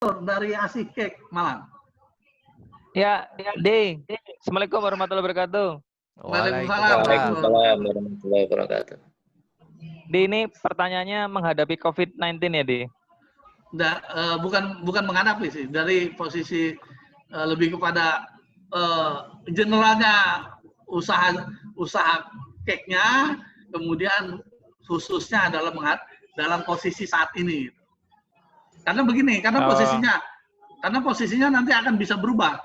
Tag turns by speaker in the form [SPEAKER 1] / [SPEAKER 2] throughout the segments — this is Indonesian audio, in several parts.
[SPEAKER 1] dari Asih Cake Malang.
[SPEAKER 2] Ya, D. Assalamualaikum warahmatullahi wabarakatuh.
[SPEAKER 3] Waalaikumsalam warahmatullahi wabarakatuh.
[SPEAKER 2] D, ini pertanyaannya menghadapi COVID-19 ya, D?
[SPEAKER 1] Bukan menghadapi sih, dari posisi lebih kepada generalnya usaha cake-nya, kemudian khususnya dalam posisi saat ini. Karena begini, karena posisinya nanti akan bisa berubah.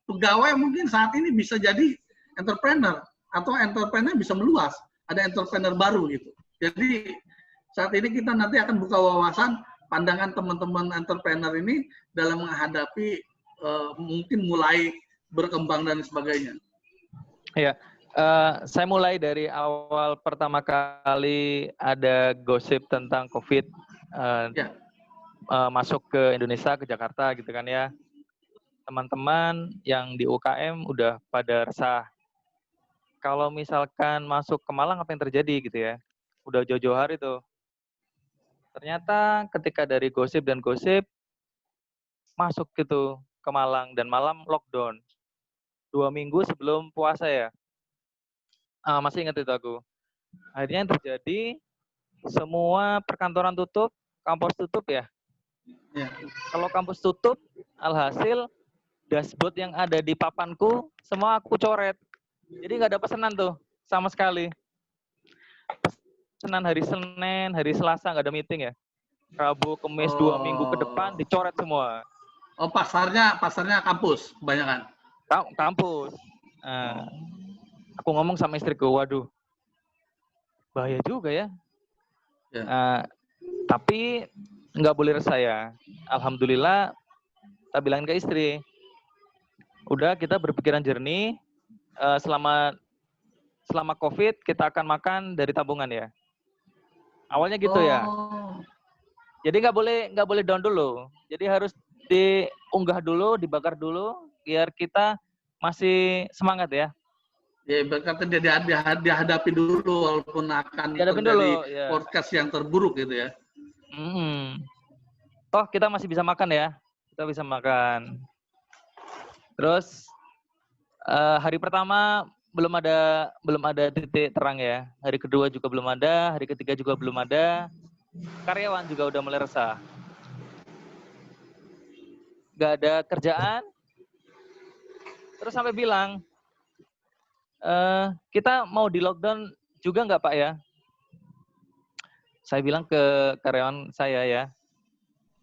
[SPEAKER 1] Pegawai mungkin saat ini bisa jadi entrepreneur, atau entrepreneur bisa meluas, ada entrepreneur baru gitu. Jadi saat ini kita nanti akan buka wawasan pandangan teman-teman entrepreneur ini dalam menghadapi mungkin mulai berkembang dan sebagainya.
[SPEAKER 2] Iya, saya mulai dari awal pertama kali ada gosip tentang COVID masuk ke Indonesia, ke Jakarta gitu kan ya. Teman-teman yang di UKM udah pada resah. Kalau misalkan masuk ke Malang apa yang terjadi gitu ya? Udah jauh-jauh hari tuh. Ternyata ketika dari gosip masuk gitu ke Malang dan malam lockdown 2 minggu sebelum puasa ya. Masih ingat itu aku. Akhirnya yang terjadi semua perkantoran tutup, kampus tutup ya. Kalau kampus tutup, alhasil dashboard yang ada di papanku semua aku coret. Jadi nggak ada pesanan tuh sama sekali. Pesanan hari Senin, hari Selasa nggak ada meeting ya. Rabu, Kamis 2 minggu ke depan dicoret semua.
[SPEAKER 1] Oh, pasarnya kampus kebanyakan.
[SPEAKER 2] Kampus. Aku ngomong sama istriku, waduh, bahaya juga ya. Tapi nggak boleh resah ya. Alhamdulillah, tak bilangin ke istri. Udah kita berpikiran jernih. Selama COVID kita akan makan dari tabungan ya. Awalnya gitu ya. Jadi nggak boleh down dulu. Jadi harus diunggah dulu, dibakar dulu, biar kita masih semangat ya.
[SPEAKER 1] Ya, berkata dihadapi dulu walaupun akan terjadi forecast yang terburuk gitu ya.
[SPEAKER 2] Toh kita masih bisa makan ya. Kita bisa makan. Terus hari pertama belum ada titik terang ya. Hari kedua juga belum ada, hari ketiga juga belum ada. Karyawan juga udah mulai resah. Gak ada kerjaan. Terus sampai bilang, kita mau di lockdown juga nggak Pak ya? Saya bilang ke karyawan saya ya,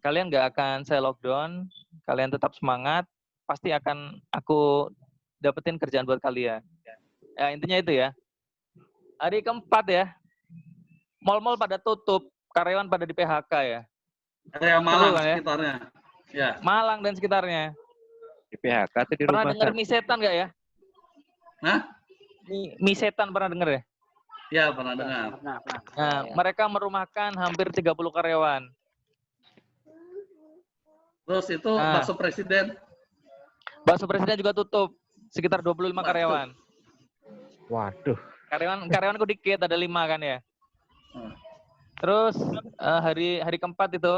[SPEAKER 2] kalian nggak akan saya lockdown, kalian tetap semangat, pasti akan aku dapetin kerjaan buat kalian. Ya intinya itu ya. Hari keempat ya, mal-mal pada tutup, karyawan pada di PHK ya.
[SPEAKER 1] Area Malang kan, sekitarnya. Ya.
[SPEAKER 2] Malang dan sekitarnya.
[SPEAKER 3] Di PHK atau di rumah?
[SPEAKER 2] Pernah dengar mie setan nggak ya?
[SPEAKER 1] Hah?
[SPEAKER 2] Mie setan pernah dengar ya?
[SPEAKER 1] Ya, pernah dengar.
[SPEAKER 2] Nah, mereka merumahkan hampir 30 karyawan.
[SPEAKER 1] Terus itu bakso presiden?
[SPEAKER 2] Bakso presiden juga tutup, sekitar 25 karyawan.
[SPEAKER 3] Waduh.
[SPEAKER 2] Karyawanku dikit, ada 5 kan ya. Terus hari keempat itu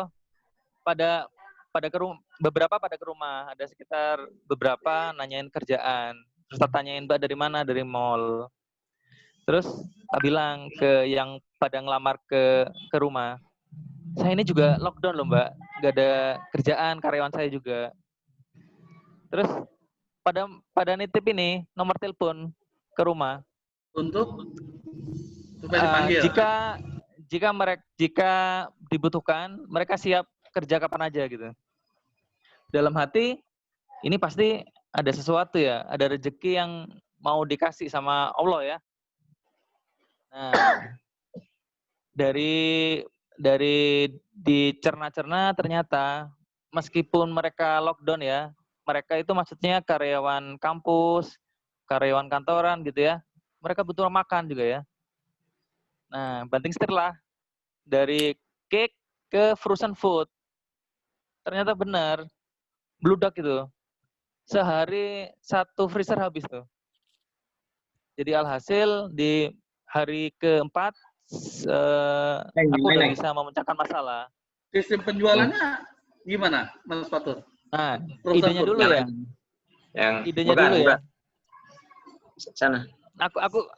[SPEAKER 2] beberapa pada ke rumah, ada sekitar beberapa nanyain kerjaan. Terus tanyain Mbak dari mana, dari mall. Terus tak bilang ke yang pada ngelamar ke rumah, saya ini juga lockdown loh Mbak, nggak ada kerjaan, karyawan saya juga. Terus pada nitip ini nomor telepon ke rumah
[SPEAKER 1] untuk supaya dipanggil.
[SPEAKER 2] Jika dibutuhkan, mereka siap kerja kapan aja gitu. Dalam hati ini pasti ada sesuatu ya, ada rezeki yang mau dikasih sama Allah ya. Nah, dari dicerna-cerna ternyata meskipun mereka lockdown ya, mereka itu maksudnya karyawan kampus, karyawan kantoran gitu ya, mereka butuh makan juga ya. Nah, banting setir lah dari cake ke frozen food. Ternyata benar, bludak gitu. Sehari 1 freezer habis tuh. Jadi alhasil di hari keempat aku udah bisa memecahkan masalah.
[SPEAKER 1] Sistem penjualannya Gimana, Mas Fatur?
[SPEAKER 2] Nah,
[SPEAKER 1] Frozen
[SPEAKER 2] idenya
[SPEAKER 1] food.
[SPEAKER 2] dulu ya.
[SPEAKER 3] Yang
[SPEAKER 2] Idenya
[SPEAKER 3] bukan,
[SPEAKER 2] dulu ya.
[SPEAKER 3] bukan. Sana.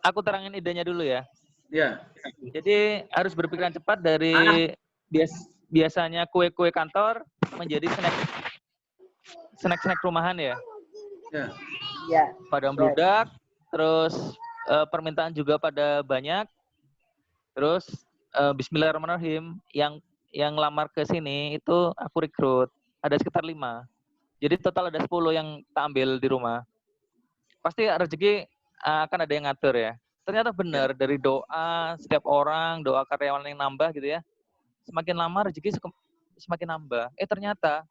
[SPEAKER 2] Aku terangin idenya dulu ya.
[SPEAKER 1] Ya.
[SPEAKER 2] Jadi harus berpikiran cepat dari biasanya kue-kue kantor menjadi snack rumahan ya.
[SPEAKER 1] Ya.
[SPEAKER 4] Iya.
[SPEAKER 2] Pada membludak, terus permintaan juga pada banyak. Terus Bismillahirrahmanirrahim yang lamar ke sini itu aku rekrut ada sekitar 5. Jadi total ada 10 yang tak ambil di rumah. Pasti rezeki akan ada yang ngatur ya. Ternyata benar dari doa setiap orang, doa karyawan yang nambah gitu ya. Semakin lama rezeki semakin nambah. Ternyata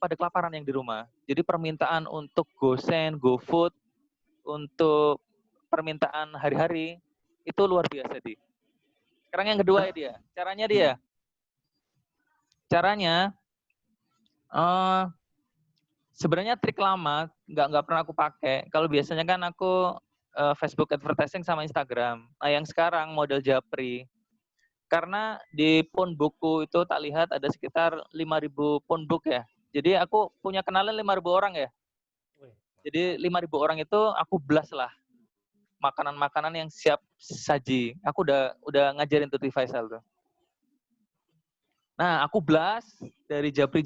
[SPEAKER 2] pada kelaparan yang di rumah. Jadi permintaan untuk GoSend, GoFood, untuk permintaan hari-hari itu luar biasa, Di. Sekarang yang kedua ya dia. Caranya sebenarnya trik lama nggak pernah aku pakai. Kalau biasanya kan aku Facebook advertising sama Instagram. Nah yang sekarang model Japri. Karena di phonebookku itu tak lihat ada sekitar 5.000 phonebook ya. Jadi aku punya kenalan 5.000 orang ya. Jadi 5.000 orang itu aku blast lah makanan-makanan yang siap saji. Aku udah ngajarin tuh Faisal tuh. Nah, aku blast dari Japri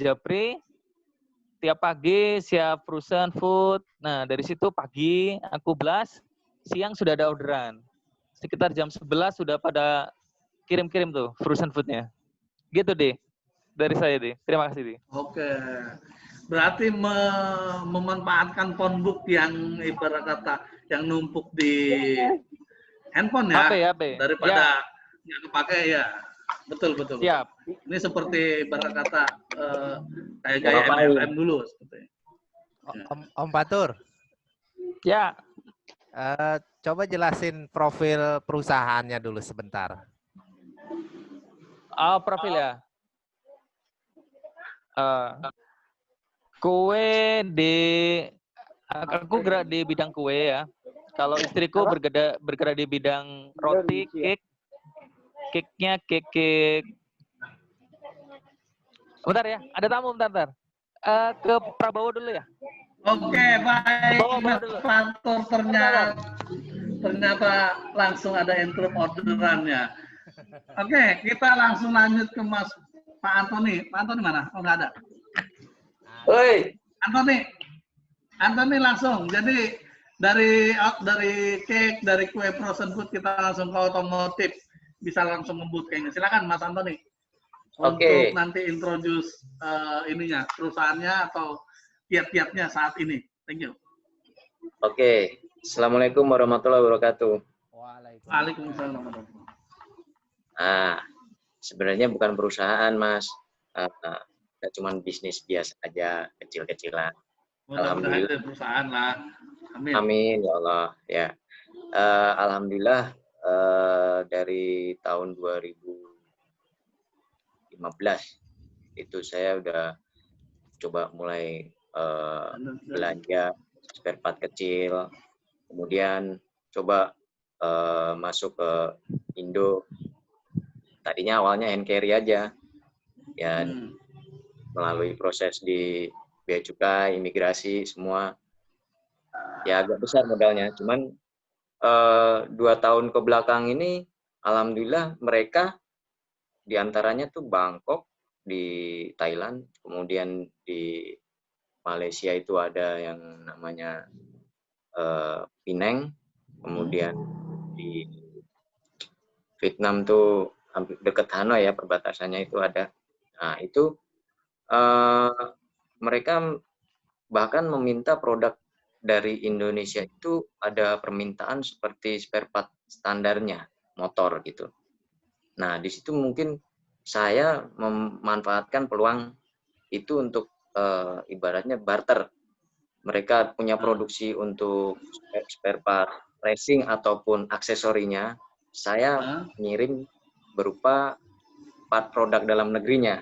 [SPEAKER 2] tiap pagi siap frozen food. Nah, dari situ pagi aku blast, siang sudah ada orderan. Sekitar jam 11 sudah pada kirim-kirim tuh frozen foodnya. Gitu deh. Dari saya deh. Terima kasih deh.
[SPEAKER 1] Oke. Berarti memanfaatkan phonebook yang ibarat kata yang numpuk di handphone ya.
[SPEAKER 2] HP.
[SPEAKER 1] Daripada yang dipakai ya. Betul.
[SPEAKER 2] Siap.
[SPEAKER 1] Ini seperti ibarat kata kayak gaya MLM dulu seperti.
[SPEAKER 4] Om Fatur.
[SPEAKER 2] Ya.
[SPEAKER 4] Coba jelasin profil perusahaannya dulu sebentar.
[SPEAKER 2] Profil ya. Kue aku gerak di bidang kue ya. Kalau istriku bergerak di bidang roti, cake. Cake-nya cake. Bentar ya, ada tamu bentar. Ke Prabowo dulu ya.
[SPEAKER 1] Oke, baik. Mas Fatur ternyata langsung ada intro orderannya. Oke, kita langsung lanjut ke Pak Antoni. Pak Antoni mana? Oh, nggak ada.
[SPEAKER 3] Woi,
[SPEAKER 1] Antoni langsung. Jadi dari cake, dari kue frozen food kita langsung ke otomotif. Bisa langsung ngebut kayaknya. Silakan Mas Antoni. Untuk nanti introduce ininya, perusahaannya atau kiat-kiatnya saat ini. Thank you.
[SPEAKER 3] Oke. Assalamualaikum warahmatullahi wabarakatuh.
[SPEAKER 1] Waalaikumsalam warahmatullahi wabarakatuh.
[SPEAKER 3] Sebenarnya bukan perusahaan, Mas. Kita cuma bisnis biasa aja, kecil-kecilan. Alhamdulillah.
[SPEAKER 1] Perusahaan lah. Amin.
[SPEAKER 3] Amin, ya Allah. Ya. Alhamdulillah dari tahun 2015 itu saya udah coba mulai belanja spare part kecil, kemudian coba masuk ke Indo. Tadinya awalnya hand carry aja, ya melalui proses di bea cukai, imigrasi semua, ya agak besar modalnya. Cuman 2 tahun ke belakang ini, alhamdulillah mereka diantaranya tuh Bangkok, di Thailand, kemudian di Malaysia itu ada yang namanya Penang, kemudian di Vietnam tuh hampir dekat Hanoi ya, perbatasannya itu ada. Nah itu mereka bahkan meminta produk dari Indonesia itu ada permintaan seperti spare part standarnya motor gitu. Nah di situ mungkin saya memanfaatkan peluang itu untuk ibaratnya barter. Mereka punya produksi untuk spare part racing ataupun aksesorinya, saya ngirim berupa part produk dalam negerinya.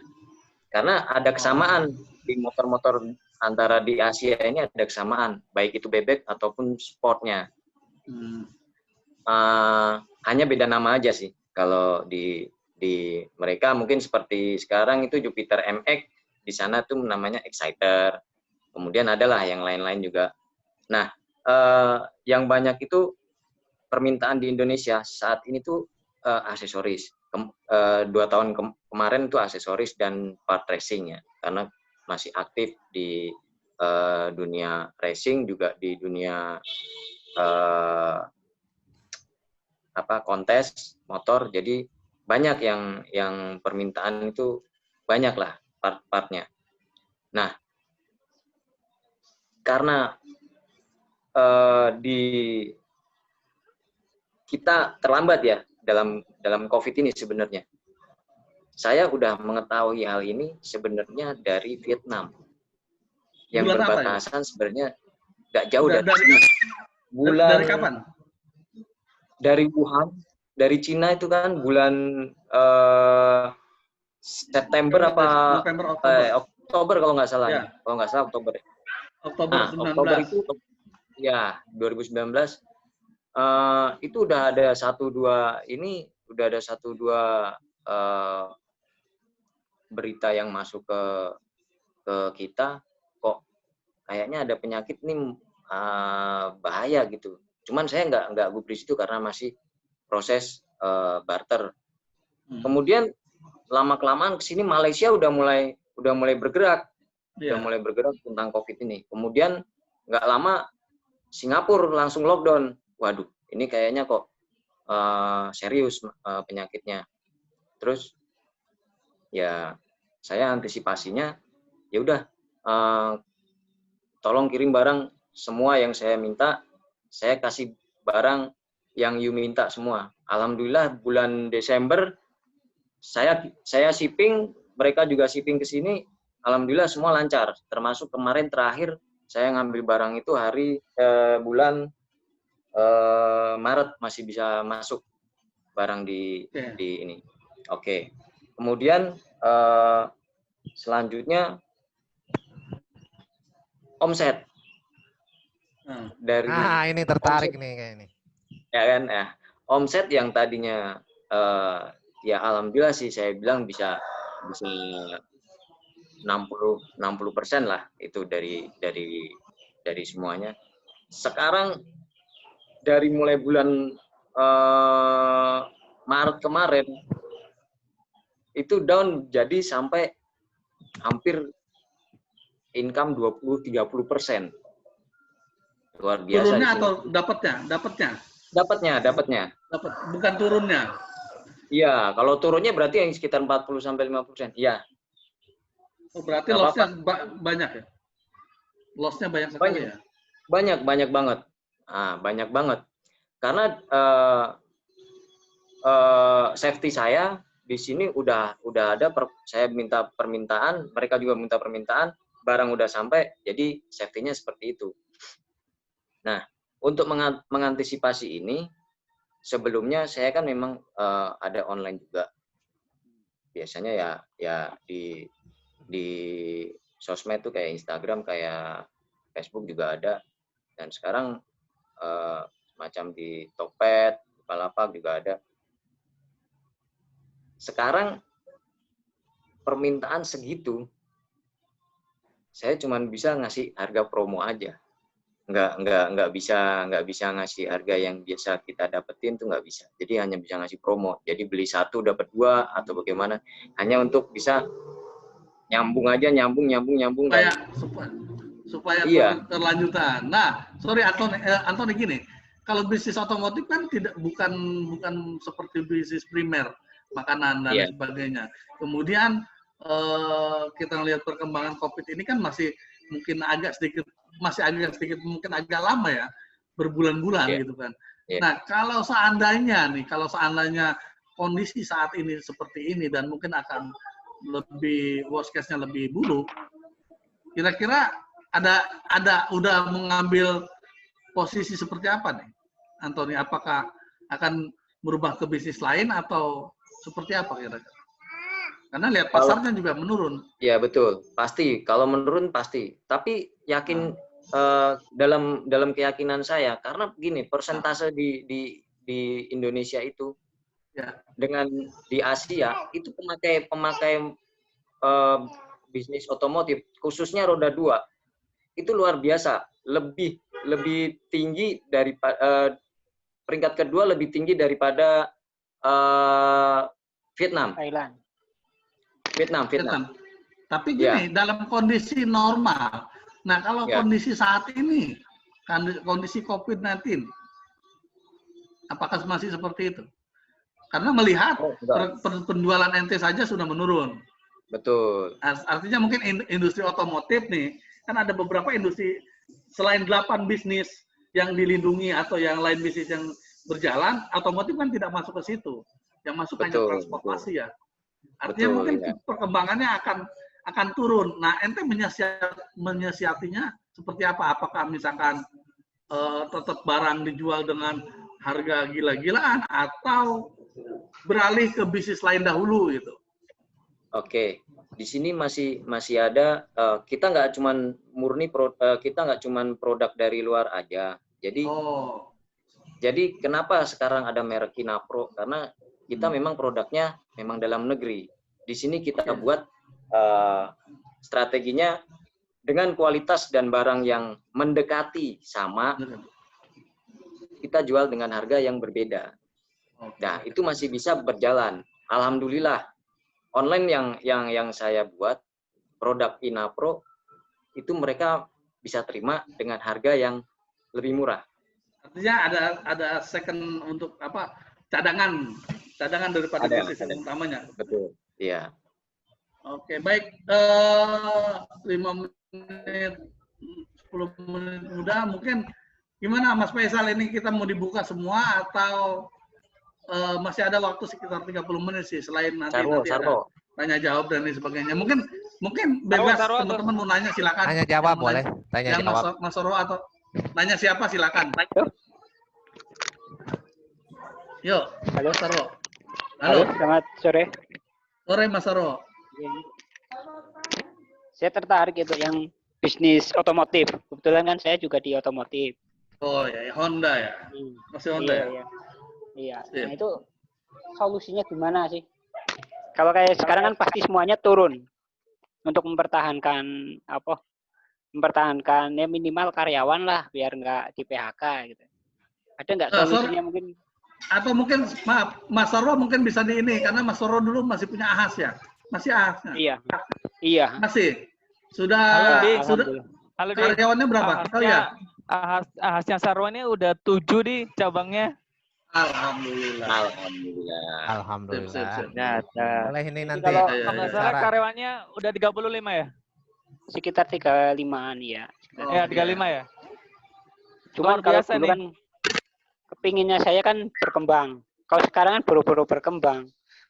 [SPEAKER 3] Karena ada kesamaan di motor-motor antara di Asia ini, ada kesamaan, baik itu bebek ataupun sportnya. Hanya beda nama aja sih. Kalau di mereka mungkin seperti sekarang itu Jupiter MX, di sana tuh namanya Exciter. Kemudian adalah yang lain-lain juga. Nah, yang banyak itu permintaan di Indonesia saat ini tuh aksesoris. 2 tahun kemarin itu aksesoris dan part racing ya, karena masih aktif di dunia racing, juga di dunia kontes motor. Jadi banyak yang permintaan itu, banyak lah part-partnya. Nah, karena kita terlambat ya dalam COVID ini sebenarnya. Saya udah mengetahui hal ini sebenarnya dari Vietnam, yang
[SPEAKER 1] Bulan
[SPEAKER 3] berbatasan sebenarnya nggak jauh
[SPEAKER 1] dari
[SPEAKER 3] bulan.
[SPEAKER 1] Dari kapan?
[SPEAKER 3] Dari Wuhan, dari Cina itu kan bulan September apa
[SPEAKER 1] November,
[SPEAKER 3] Oktober kalau nggak salah.
[SPEAKER 1] Ya.
[SPEAKER 3] Kalau nggak salah Oktober.
[SPEAKER 1] Oktober
[SPEAKER 3] Nah,
[SPEAKER 1] 19.
[SPEAKER 3] Oktober itu ya 2019 itu udah ada 1-2 berita yang masuk ke kita, kok kayaknya ada penyakit nih bahaya gitu. Cuman saya nggak gubris itu karena masih proses barter. Kemudian lama-kelamaan kesini Malaysia udah mulai bergerak, udah mulai bergerak tentang COVID ini. Kemudian nggak lama Singapura langsung lockdown. Waduh, ini kayaknya kok serius penyakitnya. Terus ya saya antisipasinya, ya udah tolong kirim barang semua yang saya minta, saya kasih barang yang you minta semua. Alhamdulillah bulan Desember saya shipping, mereka juga shipping ke sini. Alhamdulillah semua lancar. Termasuk kemarin terakhir saya ngambil barang itu bulan Maret masih bisa masuk barang di ini. Oke. Kemudian selanjutnya omset. Dari
[SPEAKER 4] ini tertarik omset, nih kayak ini.
[SPEAKER 3] Ya kan, omset yang tadinya ya alhamdulillah sih saya bilang bisa 60% lah itu dari semuanya. Sekarang dari mulai bulan Maret kemarin itu down jadi sampai hampir income 20-30%. Luar biasa.
[SPEAKER 1] Turunnya atau dapatnya?
[SPEAKER 3] Dapatnya.
[SPEAKER 1] Dapat, bukan turunnya.
[SPEAKER 3] Iya, kalau turunnya berarti yang sekitar 40-50%. Iya.
[SPEAKER 1] Oh, berarti loss-nya banyak ya? Loss-nya banyak sekali ya?
[SPEAKER 3] Banyak banget. Banyak banget. Karena safety saya di sini udah ada, saya minta permintaan, mereka juga minta permintaan, barang udah sampai, jadi safety-nya seperti itu. Nah, untuk mengantisipasi ini, sebelumnya saya kan memang ada online juga. Biasanya ya di sosmed tuh kayak Instagram, kayak Facebook juga ada. Dan sekarang macam di Tokped, Bukalapak juga ada. Sekarang permintaan segitu, saya cuma bisa ngasih harga promo aja. Nggak bisa ngasih harga yang biasa kita dapetin, tuh nggak bisa. Jadi hanya bisa ngasih promo. Jadi beli 1 dapat 2 atau bagaimana, hanya untuk bisa nyambung aja, nyambung.
[SPEAKER 1] Supaya
[SPEAKER 3] iya,
[SPEAKER 1] berkelanjutan. Nah, sorry Antoni gini, kalau bisnis otomotif kan bukan seperti bisnis primer, makanan dan sebagainya. Kemudian kita lihat perkembangan COVID ini kan masih agak sedikit mungkin agak lama ya, berbulan-bulan gitu kan. Nah, kalau seandainya kondisi saat ini seperti ini dan mungkin akan lebih worst case-nya lebih buruk, kira-kira udah mengambil posisi seperti apa nih, Antoni? Apakah akan merubah ke bisnis lain atau seperti apa kira-kira? Karena lihat pasarnya juga menurun.
[SPEAKER 3] Ya betul, pasti. Kalau menurun pasti. Tapi yakin dalam keyakinan saya, karena begini, persentase di Indonesia itu dengan di Asia itu pemakai bisnis otomotif, khususnya roda 2, itu luar biasa, lebih tinggi daripada peringkat kedua lebih tinggi daripada Vietnam. Vietnam.
[SPEAKER 1] Tapi
[SPEAKER 3] Ya.
[SPEAKER 1] gini, dalam kondisi normal, nah kalau
[SPEAKER 3] Ya.
[SPEAKER 1] kondisi saat ini, kondisi COVID-19, apakah masih seperti itu? Karena melihat penjualan ente saja sudah menurun.
[SPEAKER 3] Betul.
[SPEAKER 1] Artinya mungkin industri otomotif nih, kan ada beberapa industri selain 8 bisnis yang dilindungi atau yang lain bisnis yang berjalan, otomotif kan tidak masuk ke situ. Yang masuk hanya transportasi ya. Artinya mungkin perkembangannya akan turun. Nah, ente menyiasatinya seperti apa? Apakah misalkan tetap barang dijual dengan harga gila-gilaan atau beralih ke bisnis lain dahulu gitu?
[SPEAKER 3] Oke, di sini masih ada kita nggak cuman kita nggak cuman produk dari luar aja. Jadi kenapa sekarang ada merek Kinapro? Karena kita memang produknya memang dalam negeri. Di sini kita buat strateginya dengan kualitas dan barang yang mendekati sama, kita jual dengan harga yang berbeda. Nah, itu masih bisa berjalan. Alhamdulillah. Online yang saya buat produk Kinapro itu mereka bisa terima dengan harga yang lebih murah.
[SPEAKER 1] Artinya ada second untuk apa? Cadangan daripada bisnis yang utamanya.
[SPEAKER 3] Betul. Iya.
[SPEAKER 1] Oke, baik. 5 menit 10 menit muda mungkin gimana Mas Faisal, ini kita mau dibuka semua atau masih ada waktu sekitar 30 menit sih, selain nanti ada tanya jawab dan lain sebagainya. Mungkin bebas teman-teman mau nanya silakan.
[SPEAKER 4] Tanya jawab boleh. Tanya jawab.
[SPEAKER 1] Mas Soro atau nanya siapa silakan. Yuk. Halo Mas Soro.
[SPEAKER 5] Halo, selamat sore.
[SPEAKER 1] Sore Mas Soro.
[SPEAKER 5] Saya tertarik itu yang bisnis otomotif. Kebetulan kan saya juga di otomotif.
[SPEAKER 1] Oh ya, Honda ya. Masih Honda ya.
[SPEAKER 5] Iya. Nah itu solusinya gimana sih? Kalau kayak sekarang kan pasti semuanya turun untuk mempertahankan ya minimal karyawan lah biar nggak di PHK gitu. Ada nggak solusinya mungkin?
[SPEAKER 1] Atau mungkin maaf, Mas Soro mungkin bisa di ini karena Mas Soro dulu masih punya ahas ya. Masih ahas.
[SPEAKER 5] Iya.
[SPEAKER 1] Masih. Sudah karyawannya berapa?
[SPEAKER 2] Tahu ya? Ahasnya Sarwo ini udah 7 di cabangnya.
[SPEAKER 1] Alhamdulillah.
[SPEAKER 4] Alhamdulillah. Boleh ini nanti.
[SPEAKER 5] Kalau
[SPEAKER 2] nggak salah karyawannya udah 35 ya?
[SPEAKER 5] Sekitar 35-an ya.
[SPEAKER 2] Ya, 35 ya.
[SPEAKER 5] Cuman kalau dulu kan kepinginnya saya kan berkembang. Kalau sekarang kan buru-buru berkembang.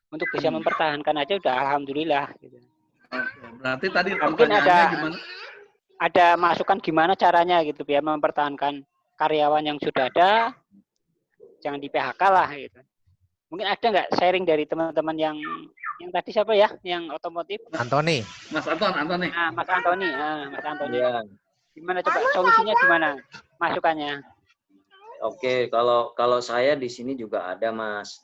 [SPEAKER 5] Untuk bisa mempertahankan aja udah alhamdulillah gitu.
[SPEAKER 1] Berarti tadi
[SPEAKER 5] mungkin ada masukan gimana caranya gitu biar mempertahankan karyawan yang sudah ada, jangan di PHK lah gitu. Mungkin ada nggak sharing dari teman-teman yang tadi siapa ya, yang otomotif?
[SPEAKER 4] Antoni.
[SPEAKER 1] Mas Antoni.
[SPEAKER 5] Nah, Mas Antoni. Ya. Gimana coba solusinya gimana? Masukannya?
[SPEAKER 3] Oke, kalau saya di sini juga ada Mas.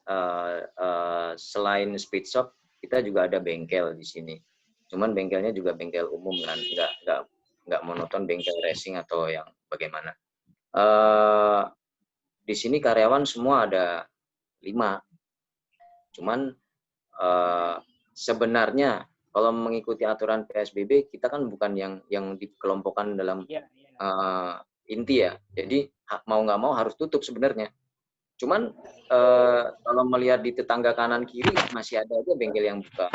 [SPEAKER 3] Selain speed shop, kita juga ada bengkel di sini. Cuman bengkelnya juga bengkel umum kan, nggak monoton bengkel racing atau yang bagaimana. Di sini karyawan semua ada 5. Cuman sebenarnya kalau mengikuti aturan PSBB kita kan bukan yang dikelompokkan dalam inti ya. Jadi mau nggak mau harus tutup sebenarnya. Cuman kalau melihat di tetangga kanan kiri masih ada aja bengkel yang buka.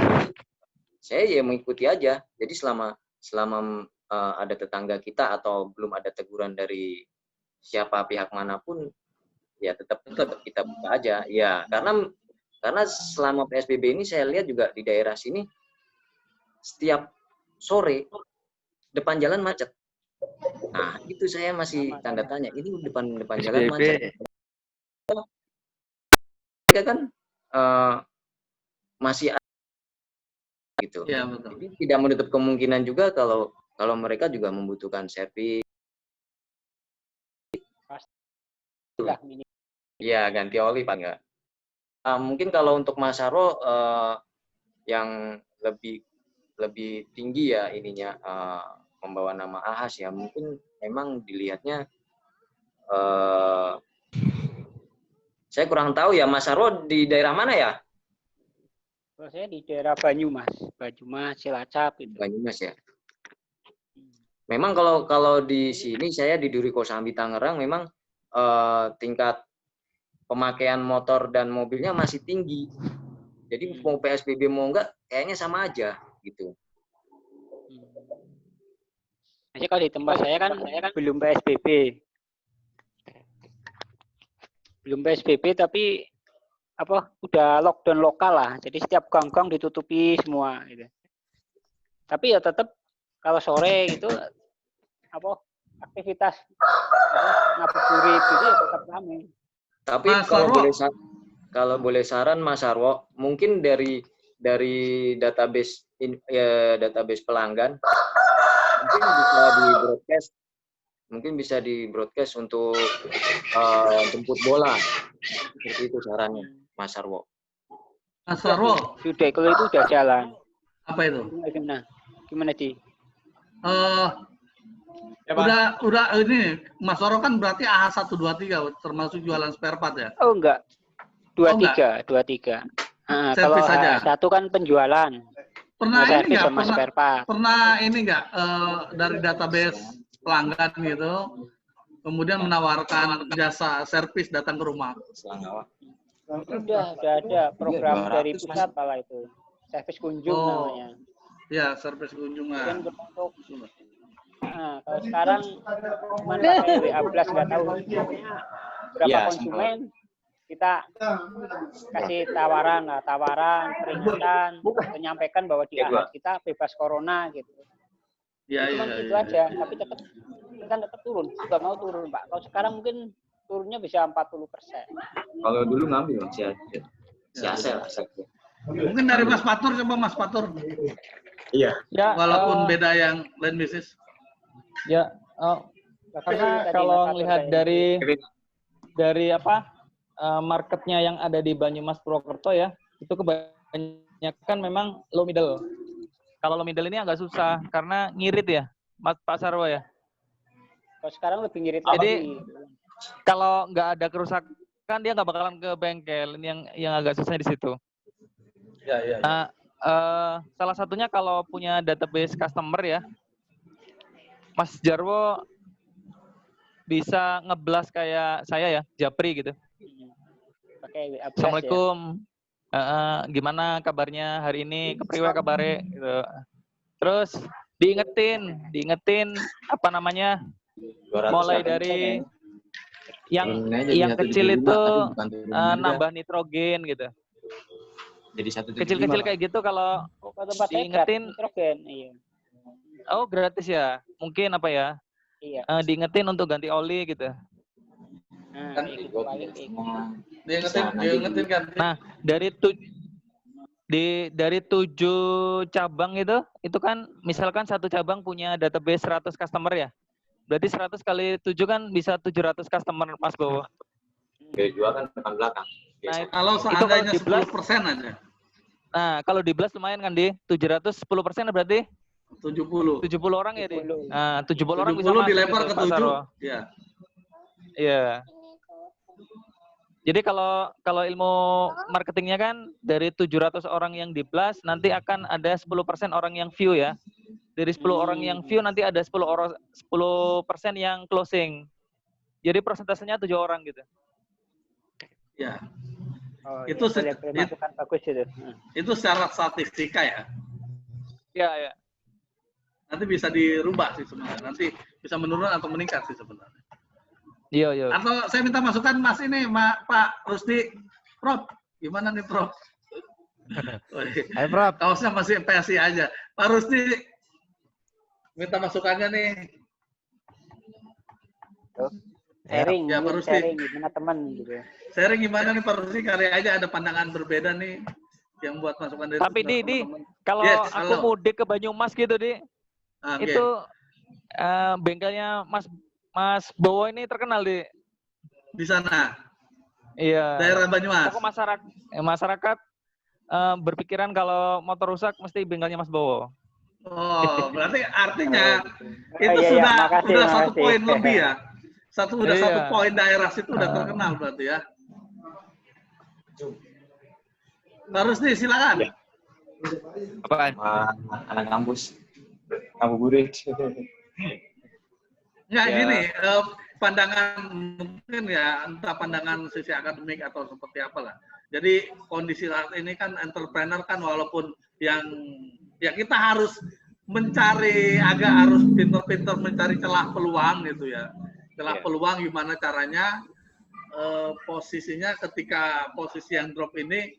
[SPEAKER 3] Saya ya mengikuti aja. Jadi selama ada tetangga kita atau belum ada teguran dari siapa pihak manapun, ya tetap kita buka aja. Ya karena selama PSBB ini saya lihat juga di daerah sini setiap sore depan jalan macet. Nah itu saya masih tanda tanya. Ini depan jalan macet. Mereka kan masih ada gitu.
[SPEAKER 1] Ya, betul.
[SPEAKER 3] Jadi tidak menutup kemungkinan juga kalau mereka juga membutuhkan servis. Ya ganti oli Pak enggak. Mungkin kalau untuk Mas Saro yang lebih tinggi ya ininya membawa nama Ahas ya. Mungkin memang dilihatnya saya kurang tahu ya, Mas Arwo di daerah mana ya?
[SPEAKER 5] Kalau saya di daerah Banyumas, Cilacap itu.
[SPEAKER 3] Banyumas ya. Memang kalau di sini saya di Duri Kosambi Tangerang memang tingkat pemakaian motor dan mobilnya masih tinggi. Jadi mau PSBB mau enggak kayaknya sama aja gitu.
[SPEAKER 5] Jadi kalau di tempat saya kan belum PSBB. Belum PSBB tapi udah lockdown lokal lah. Jadi setiap gang-gang ditutupi semua gitu. Tapi ya tetap kalau sore itu aktivitas ngabuburit gitu ya tetap ramai.
[SPEAKER 3] Tapi kalau boleh saran Mas Arwo, mungkin dari database database pelanggan mungkin bisa di broadcast untuk jemput bola. Seperti itu sarannya, Mas Arwo.
[SPEAKER 1] Mas Arwo,
[SPEAKER 5] sudah kalau itu udah jalan.
[SPEAKER 1] Apa itu?
[SPEAKER 5] Gimana Di?
[SPEAKER 1] Udah ini Mas Arwo kan berarti AH123 termasuk jualan spare part ya?
[SPEAKER 5] Oh enggak. 23. Nah, kalau
[SPEAKER 1] saja.
[SPEAKER 5] satu kan penjualan.
[SPEAKER 1] Pernah ini enggak?
[SPEAKER 5] Pernah
[SPEAKER 1] ini enggak dari database pelanggan gitu, kemudian menawarkan jasa servis datang ke rumah?
[SPEAKER 5] Udah ada program dari pusat malah itu. Servis kunjung namanya.
[SPEAKER 1] Ya, servis kunjungan.
[SPEAKER 5] Nah, kalau sekarang mana pakai WA Plus nggak tahu berapa konsumen, kita kasih tawaran, peringatan, menyampaikan bahwa di Ahad kita bebas corona gitu. Cuma itu aja, tapi tetap turun, juga mau turun Pak. Kalau sekarang mungkin turunnya bisa 40%.
[SPEAKER 3] Kalau dulu ngambil sia-sia.
[SPEAKER 1] Mungkin dari Mas Fatur, coba Mas Fatur.
[SPEAKER 3] Iya.
[SPEAKER 2] Ya,
[SPEAKER 1] walaupun beda yang lain bisnis.
[SPEAKER 2] Ya, karena kalau melihat dari marketnya yang ada di Banyumas Purwokerto ya, itu kebanyakan memang low middle. Kalau low middle ini agak susah karena ngirit ya, Pak Sarwo ya.
[SPEAKER 5] Kalau sekarang lebih ngirit.
[SPEAKER 2] Jadi kalau nggak ada kerusakan dia nggak bakalan ke bengkel. Ini yang agak susah di situ.
[SPEAKER 1] Ya.
[SPEAKER 2] Nah, salah satunya kalau punya database customer ya, Mas Jarwo bisa ngeblas kayak saya ya, Japri gitu.
[SPEAKER 5] Pakai WA Plus.
[SPEAKER 2] Assalamualaikum, gimana kabarnya hari ini? Kepriwe kabare gitu. Terus diingetin apa namanya? Mulai dari yang kecil itu nambah nitrogen gitu.
[SPEAKER 3] Jadi 175.
[SPEAKER 2] Kecil-kecil kayak gitu kalau diingetin
[SPEAKER 5] nitrogen, iya.
[SPEAKER 2] Oh, gratis ya. Mungkin apa ya?
[SPEAKER 5] Iya.
[SPEAKER 2] Diingetin untuk ganti oli gitu.
[SPEAKER 5] Nah,
[SPEAKER 1] diingetin ganti.
[SPEAKER 2] Nah, dari 7 cabang itu kan misalkan satu cabang punya database 100 customer ya. Berarti 100 kali 7 kan bisa 700 customer Mas Bowo.
[SPEAKER 3] Jual kan depan belakang.
[SPEAKER 1] Nah, kalau seandainya 10% aja.
[SPEAKER 2] Nah, kalau di blast lumayan kan di 700 10% berarti
[SPEAKER 1] 70
[SPEAKER 2] orang ya, Di. Nah, 70 orang bisa
[SPEAKER 1] 70 dilempar ke 7. Iya.
[SPEAKER 2] Iya. Jadi kalau ilmu marketingnya kan dari 700 orang yang di blast nanti akan ada 10% orang yang view ya. Dari 10 orang yang view nanti ada 10% yang closing. Jadi persentasenya 7 orang gitu.
[SPEAKER 1] Ya.
[SPEAKER 5] Oh,
[SPEAKER 1] itu
[SPEAKER 5] bagus itu.
[SPEAKER 1] Itu secara statistika ya.
[SPEAKER 2] Iya.
[SPEAKER 1] Nanti bisa dirubah sih sebenarnya. Nanti bisa menurun atau meningkat sih sebenarnya.
[SPEAKER 2] Iya.
[SPEAKER 1] Atau saya minta masukan Mas ini, Pak Rusdi. Prof, gimana nih Prof?
[SPEAKER 4] Ayo Prof.
[SPEAKER 1] Kaosnya masih PSI aja. Pak Rusdi, minta masukannya nih.
[SPEAKER 5] Sharing,
[SPEAKER 1] ya, Pak Rusdi.
[SPEAKER 5] Sharing gimana teman gitu.
[SPEAKER 1] Sharing gimana nih Pak Rusdi? Kali aja ada pandangan berbeda nih yang buat masukan dari.
[SPEAKER 2] Tapi Di, kalau aku mudik ke Banyumas gitu Di, itu bengkelnya Mas Bowo ini terkenal
[SPEAKER 1] di sana.
[SPEAKER 2] Iya.
[SPEAKER 1] Daerah Banyumas.
[SPEAKER 2] Aku masyarakat berpikiran kalau motor rusak mesti bengkelnya Mas Bowo.
[SPEAKER 1] Oh, berarti artinya itu
[SPEAKER 5] iya,
[SPEAKER 1] sudah
[SPEAKER 5] makasih,
[SPEAKER 1] satu
[SPEAKER 5] makasih.
[SPEAKER 1] poin lebih ya. Satu
[SPEAKER 2] Iya.
[SPEAKER 1] poin daerah situ udah terkenal berarti ya. Terus nih silakan.
[SPEAKER 2] Apaan?
[SPEAKER 6] Anak kampus ngabuburit.
[SPEAKER 1] Nggak
[SPEAKER 2] Ya.
[SPEAKER 1] gini, pandangan mungkin ya entah pandangan sisi akademik atau seperti apalah. Jadi kondisi saat ini kan entrepreneur kan walaupun yang ya kita harus mencari harus pintar-pintar mencari celah peluang gitu ya. Celah peluang gimana caranya posisinya ketika posisi yang drop ini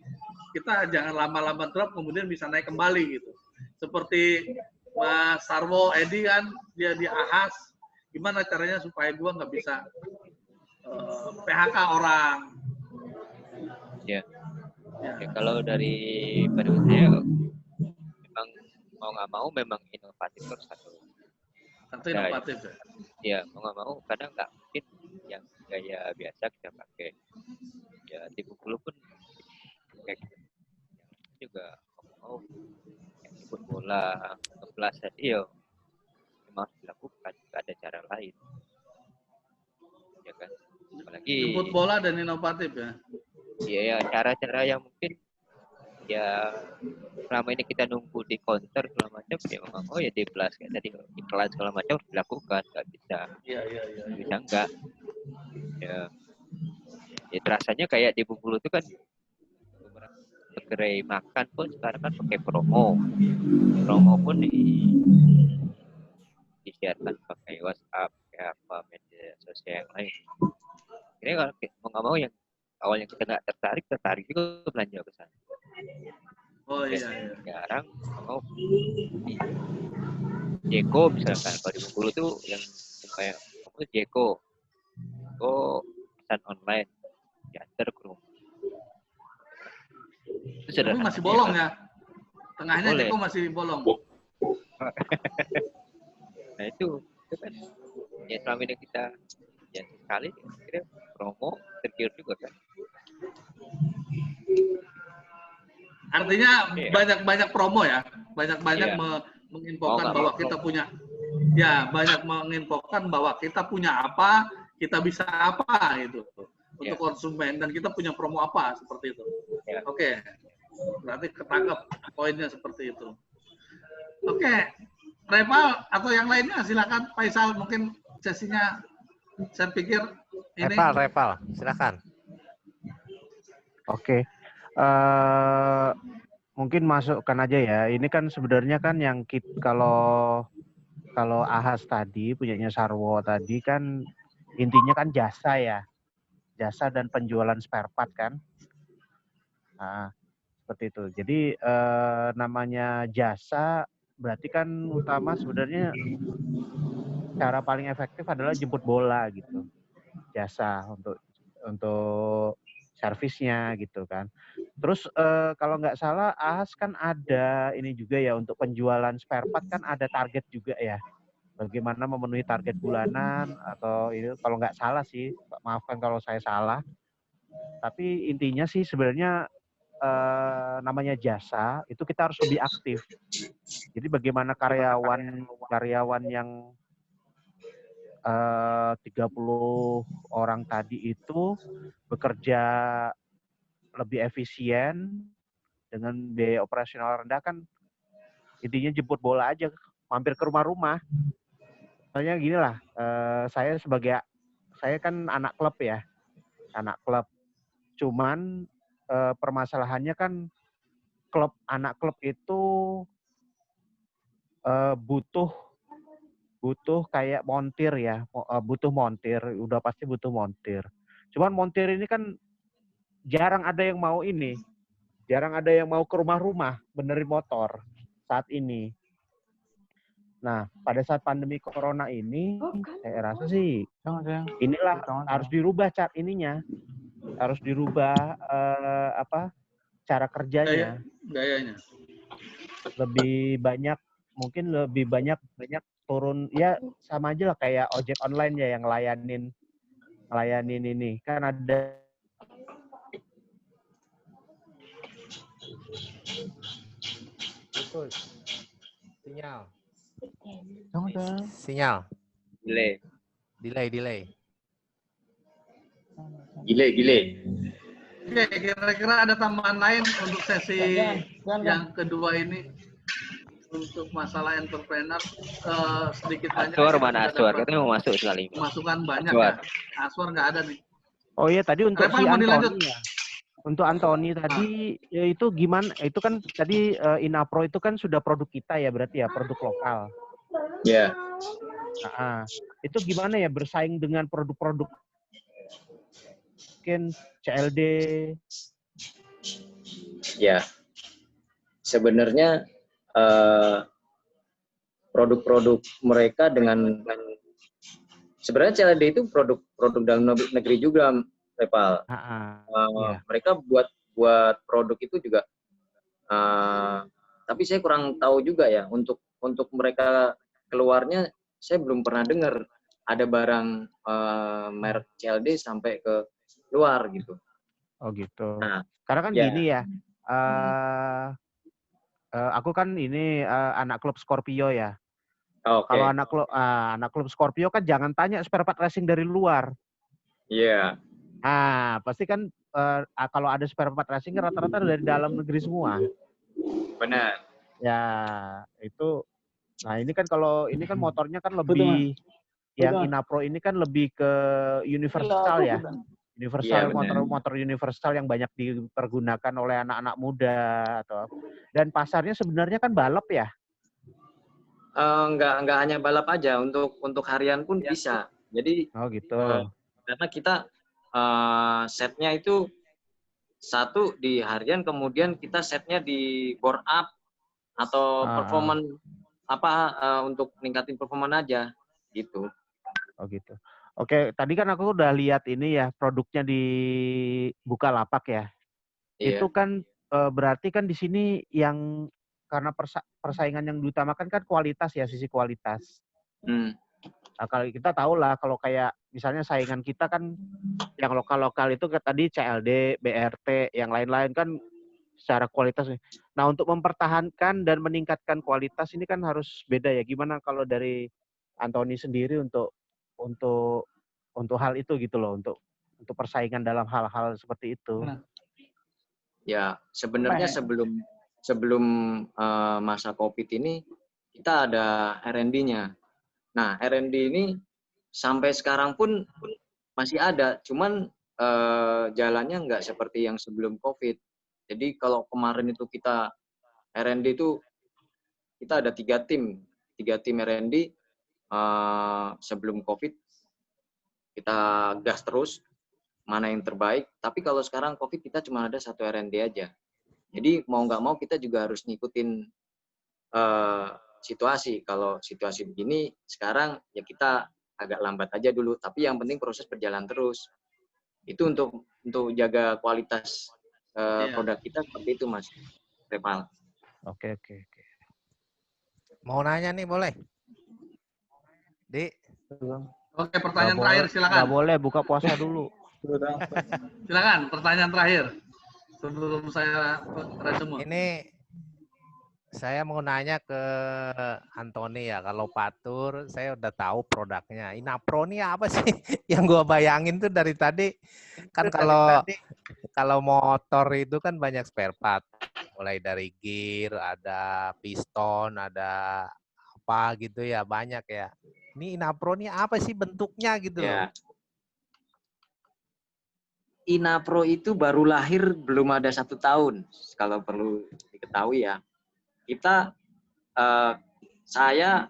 [SPEAKER 1] kita jangan lama-lama drop kemudian bisa naik kembali gitu. Seperti Mas Sarwo Edi kan dia di Ahas, gimana caranya supaya gua nggak bisa PHK orang.
[SPEAKER 2] Ya. Ya, kalau dari pandangan saya memang mau nggak mau memang inovatif harus satu.
[SPEAKER 1] Satu inovatif ya.
[SPEAKER 2] Ya mau nggak mau kadang nggak mungkin yang gaya biasa kita pakai. Ya di Bengkulu pun kayak gitu. Juga mau yang ikut bola kelas tadi ya memang harus dilakukan, nggak ada cara lain. Ya kan. Apalagi
[SPEAKER 1] Jemput bola dan inovatif ya.
[SPEAKER 2] Iya ya, cara-cara yang mungkin ya selama ini kita nunggu di counter segala macam ya mau ya di kelas kayak tadi iklan segala macam harus dilakukan, nggak bisa.
[SPEAKER 1] Iya.
[SPEAKER 2] Bisa enggak. Ya rasanya kayak di Bengkulu itu kan beberapa gerai makan pun sekarang kan pakai promo pun disiarkan pakai WhatsApp kayak apa media sosial yang lain. Ini kalau mau nggak mau yang awalnya kita nggak tertarik juga belanja ke sana.
[SPEAKER 1] Oh iya.
[SPEAKER 2] Sekarang mau Jeko misalkan kalau di Bengkulu tuh yang kayak Jeko pesan online diantar ke rumah. Itu
[SPEAKER 1] Tapi masih bolong ya. Tengahnya
[SPEAKER 2] boleh.
[SPEAKER 1] Jeko masih bolong.
[SPEAKER 2] Nah itu kan ya selama ini kita ya sekali kira promo tergiur juga kan.
[SPEAKER 1] Artinya banyak promo ya, banyak menginfokan bahwa kita punya, banyak menginfokan bahwa kita punya apa, kita bisa apa gitu untuk konsumen dan kita punya promo apa seperti itu. Oke, berarti ketangkep poinnya seperti itu. Oke, Reval atau yang lainnya silakan Faisal, mungkin sesinya saya pikir ini.
[SPEAKER 4] Reval, silakan. Oke. Mungkin masukkan aja ya. Ini kan sebenarnya kan yang kalau Ahas tadi punyanya Sarwo tadi kan intinya kan jasa ya. Jasa dan penjualan spare part kan. Nah, seperti itu. Jadi namanya jasa berarti kan utama sebenarnya cara paling efektif adalah jemput bola gitu. Jasa untuk servisnya gitu kan. Terus kalau nggak salah Ahas kan ada ini juga ya untuk penjualan spare part kan ada target juga ya. Bagaimana memenuhi target bulanan atau itu kalau nggak salah sih, maafkan kalau saya salah. Tapi intinya sih sebenarnya namanya jasa itu kita harus lebih aktif. Jadi bagaimana karyawan yang 30 orang tadi itu bekerja lebih efisien dengan biaya operasional rendah kan intinya jemput bola aja, mampir ke rumah-rumah. Soalnya gini lah, saya kan anak klub ya, anak klub. Cuman permasalahannya kan anak klub itu butuh kayak montir ya, butuh montir, udah pasti butuh montir. Cuman montir ini kan jarang ada yang mau ke rumah-rumah benerin motor saat ini. Nah, pada saat pandemi corona ini, saya rasa sih inilah harus dirubah harus dirubah cara kerjanya.
[SPEAKER 1] Gayanya.
[SPEAKER 4] Lebih banyak turun ya sama aja lah kayak ojek online ya yang ngelayanin ini kan ada
[SPEAKER 7] Sinyal.
[SPEAKER 2] Dong.
[SPEAKER 7] Sinyal.
[SPEAKER 3] Delay.
[SPEAKER 7] Delay.
[SPEAKER 3] Gile.
[SPEAKER 1] Oke, kira-kira ada tambahan lain untuk sesi yang kedua ini untuk masalah entrepreneur sedikit banyak.
[SPEAKER 8] Aswar
[SPEAKER 1] kita
[SPEAKER 8] mana
[SPEAKER 1] sudah
[SPEAKER 8] Aswar?
[SPEAKER 1] dapat
[SPEAKER 8] Katanya mau masuk sekali.
[SPEAKER 1] masukan banyak
[SPEAKER 8] Aswar.
[SPEAKER 1] ya. Aswar nggak ada nih.
[SPEAKER 4] Oh iya, tadi untuk
[SPEAKER 1] Repal
[SPEAKER 4] si
[SPEAKER 1] mau dilanjut?
[SPEAKER 4] Anthony ya. Untuk Anthony tadi ya itu gimana? Itu kan tadi Inapro itu kan sudah produk kita ya, berarti ya produk lokal.
[SPEAKER 3] Ya.
[SPEAKER 4] Nah, itu gimana ya bersaing dengan produk-produk mungkin CLD?
[SPEAKER 3] Ya. Sebenarnya produk-produk mereka dengan sebenarnya CLD itu produk dalam negeri juga, Repal.
[SPEAKER 4] Iya.
[SPEAKER 3] Mereka buat produk itu juga, tapi saya kurang tahu juga ya untuk mereka keluarnya saya belum pernah dengar ada barang merek CLD sampai ke luar gitu.
[SPEAKER 4] Oh gitu.
[SPEAKER 3] Nah,
[SPEAKER 4] karena kan
[SPEAKER 3] ya.
[SPEAKER 4] gini ya, aku kan ini anak klub Scorpio ya.
[SPEAKER 3] Oke.
[SPEAKER 4] Kalau anak klub Scorpio kan jangan tanya spare part racing dari luar.
[SPEAKER 3] Iya.
[SPEAKER 4] Pasti kan kalau ada spare part racing rata-rata dari dalam negeri semua.
[SPEAKER 3] Benar.
[SPEAKER 4] Ya, itu. Nah, ini kan kalau ini kan motornya kan lebih yang Inapro ini kan lebih ke universal ya. Universal, motor universal yang banyak dipergunakan oleh anak-anak muda dan pasarnya sebenarnya kan balap ya.
[SPEAKER 3] Enggak hanya balap aja, untuk harian pun bisa. Jadi
[SPEAKER 4] gitu.
[SPEAKER 3] Karena kita setnya itu satu di harian, kemudian kita setnya di bore up atau performance untuk ningkatin performance aja gitu.
[SPEAKER 4] Oh gitu. Oke, tadi kan aku udah lihat ini ya produknya di Bukalapak ya.
[SPEAKER 3] Iya.
[SPEAKER 4] Itu kan berarti kan di sini yang karena persaingan yang diutamakan kan kualitas ya, sisi kualitas. Nah, kalau kita tahu lah kalau kayak misalnya saingan kita kan yang lokal-lokal itu tadi CLD, BRT, yang lain-lain kan secara kualitas. Nah, untuk mempertahankan dan meningkatkan kualitas ini kan harus beda ya. Gimana kalau dari Anthony sendiri untuk hal itu gitu loh, untuk persaingan dalam hal-hal seperti itu.
[SPEAKER 3] Ya, sebenarnya sebelum masa COVID ini kita ada R&D-nya. Nah, R&D ini sampai sekarang pun masih ada, cuman jalannya nggak seperti yang sebelum COVID. Jadi kalau kemarin itu kita R&D itu kita ada 3 tim R&D sebelum COVID kita gas terus mana yang terbaik. Tapi kalau sekarang COVID kita cuma ada 1 R&D aja. Jadi mau nggak mau kita juga harus ngikutin situasi. Kalau situasi begini sekarang ya kita agak lambat aja dulu. Tapi yang penting proses berjalan terus. Itu untuk jaga kualitas produk kita seperti itu, Mas Repal.
[SPEAKER 7] Oke. Mau nanya nih boleh? Di.
[SPEAKER 1] Oke, pertanyaan terakhir silakan.
[SPEAKER 4] Nggak boleh, buka puasa dulu.
[SPEAKER 1] Silakan, pertanyaan terakhir sebelum saya resume.
[SPEAKER 7] Ini saya mau nanya ke Anthony ya, kalau Patur saya udah tahu produknya. Inapro ini apa sih? Yang gua bayangin tuh dari tadi kan kalau motor itu kan banyak spare part. Mulai dari gear, ada piston, ada apa gitu ya, banyak ya. Ini Inapro ini apa sih bentuknya gitu loh?
[SPEAKER 3] Inapro itu baru lahir belum ada 1 tahun, kalau perlu diketahui ya. Saya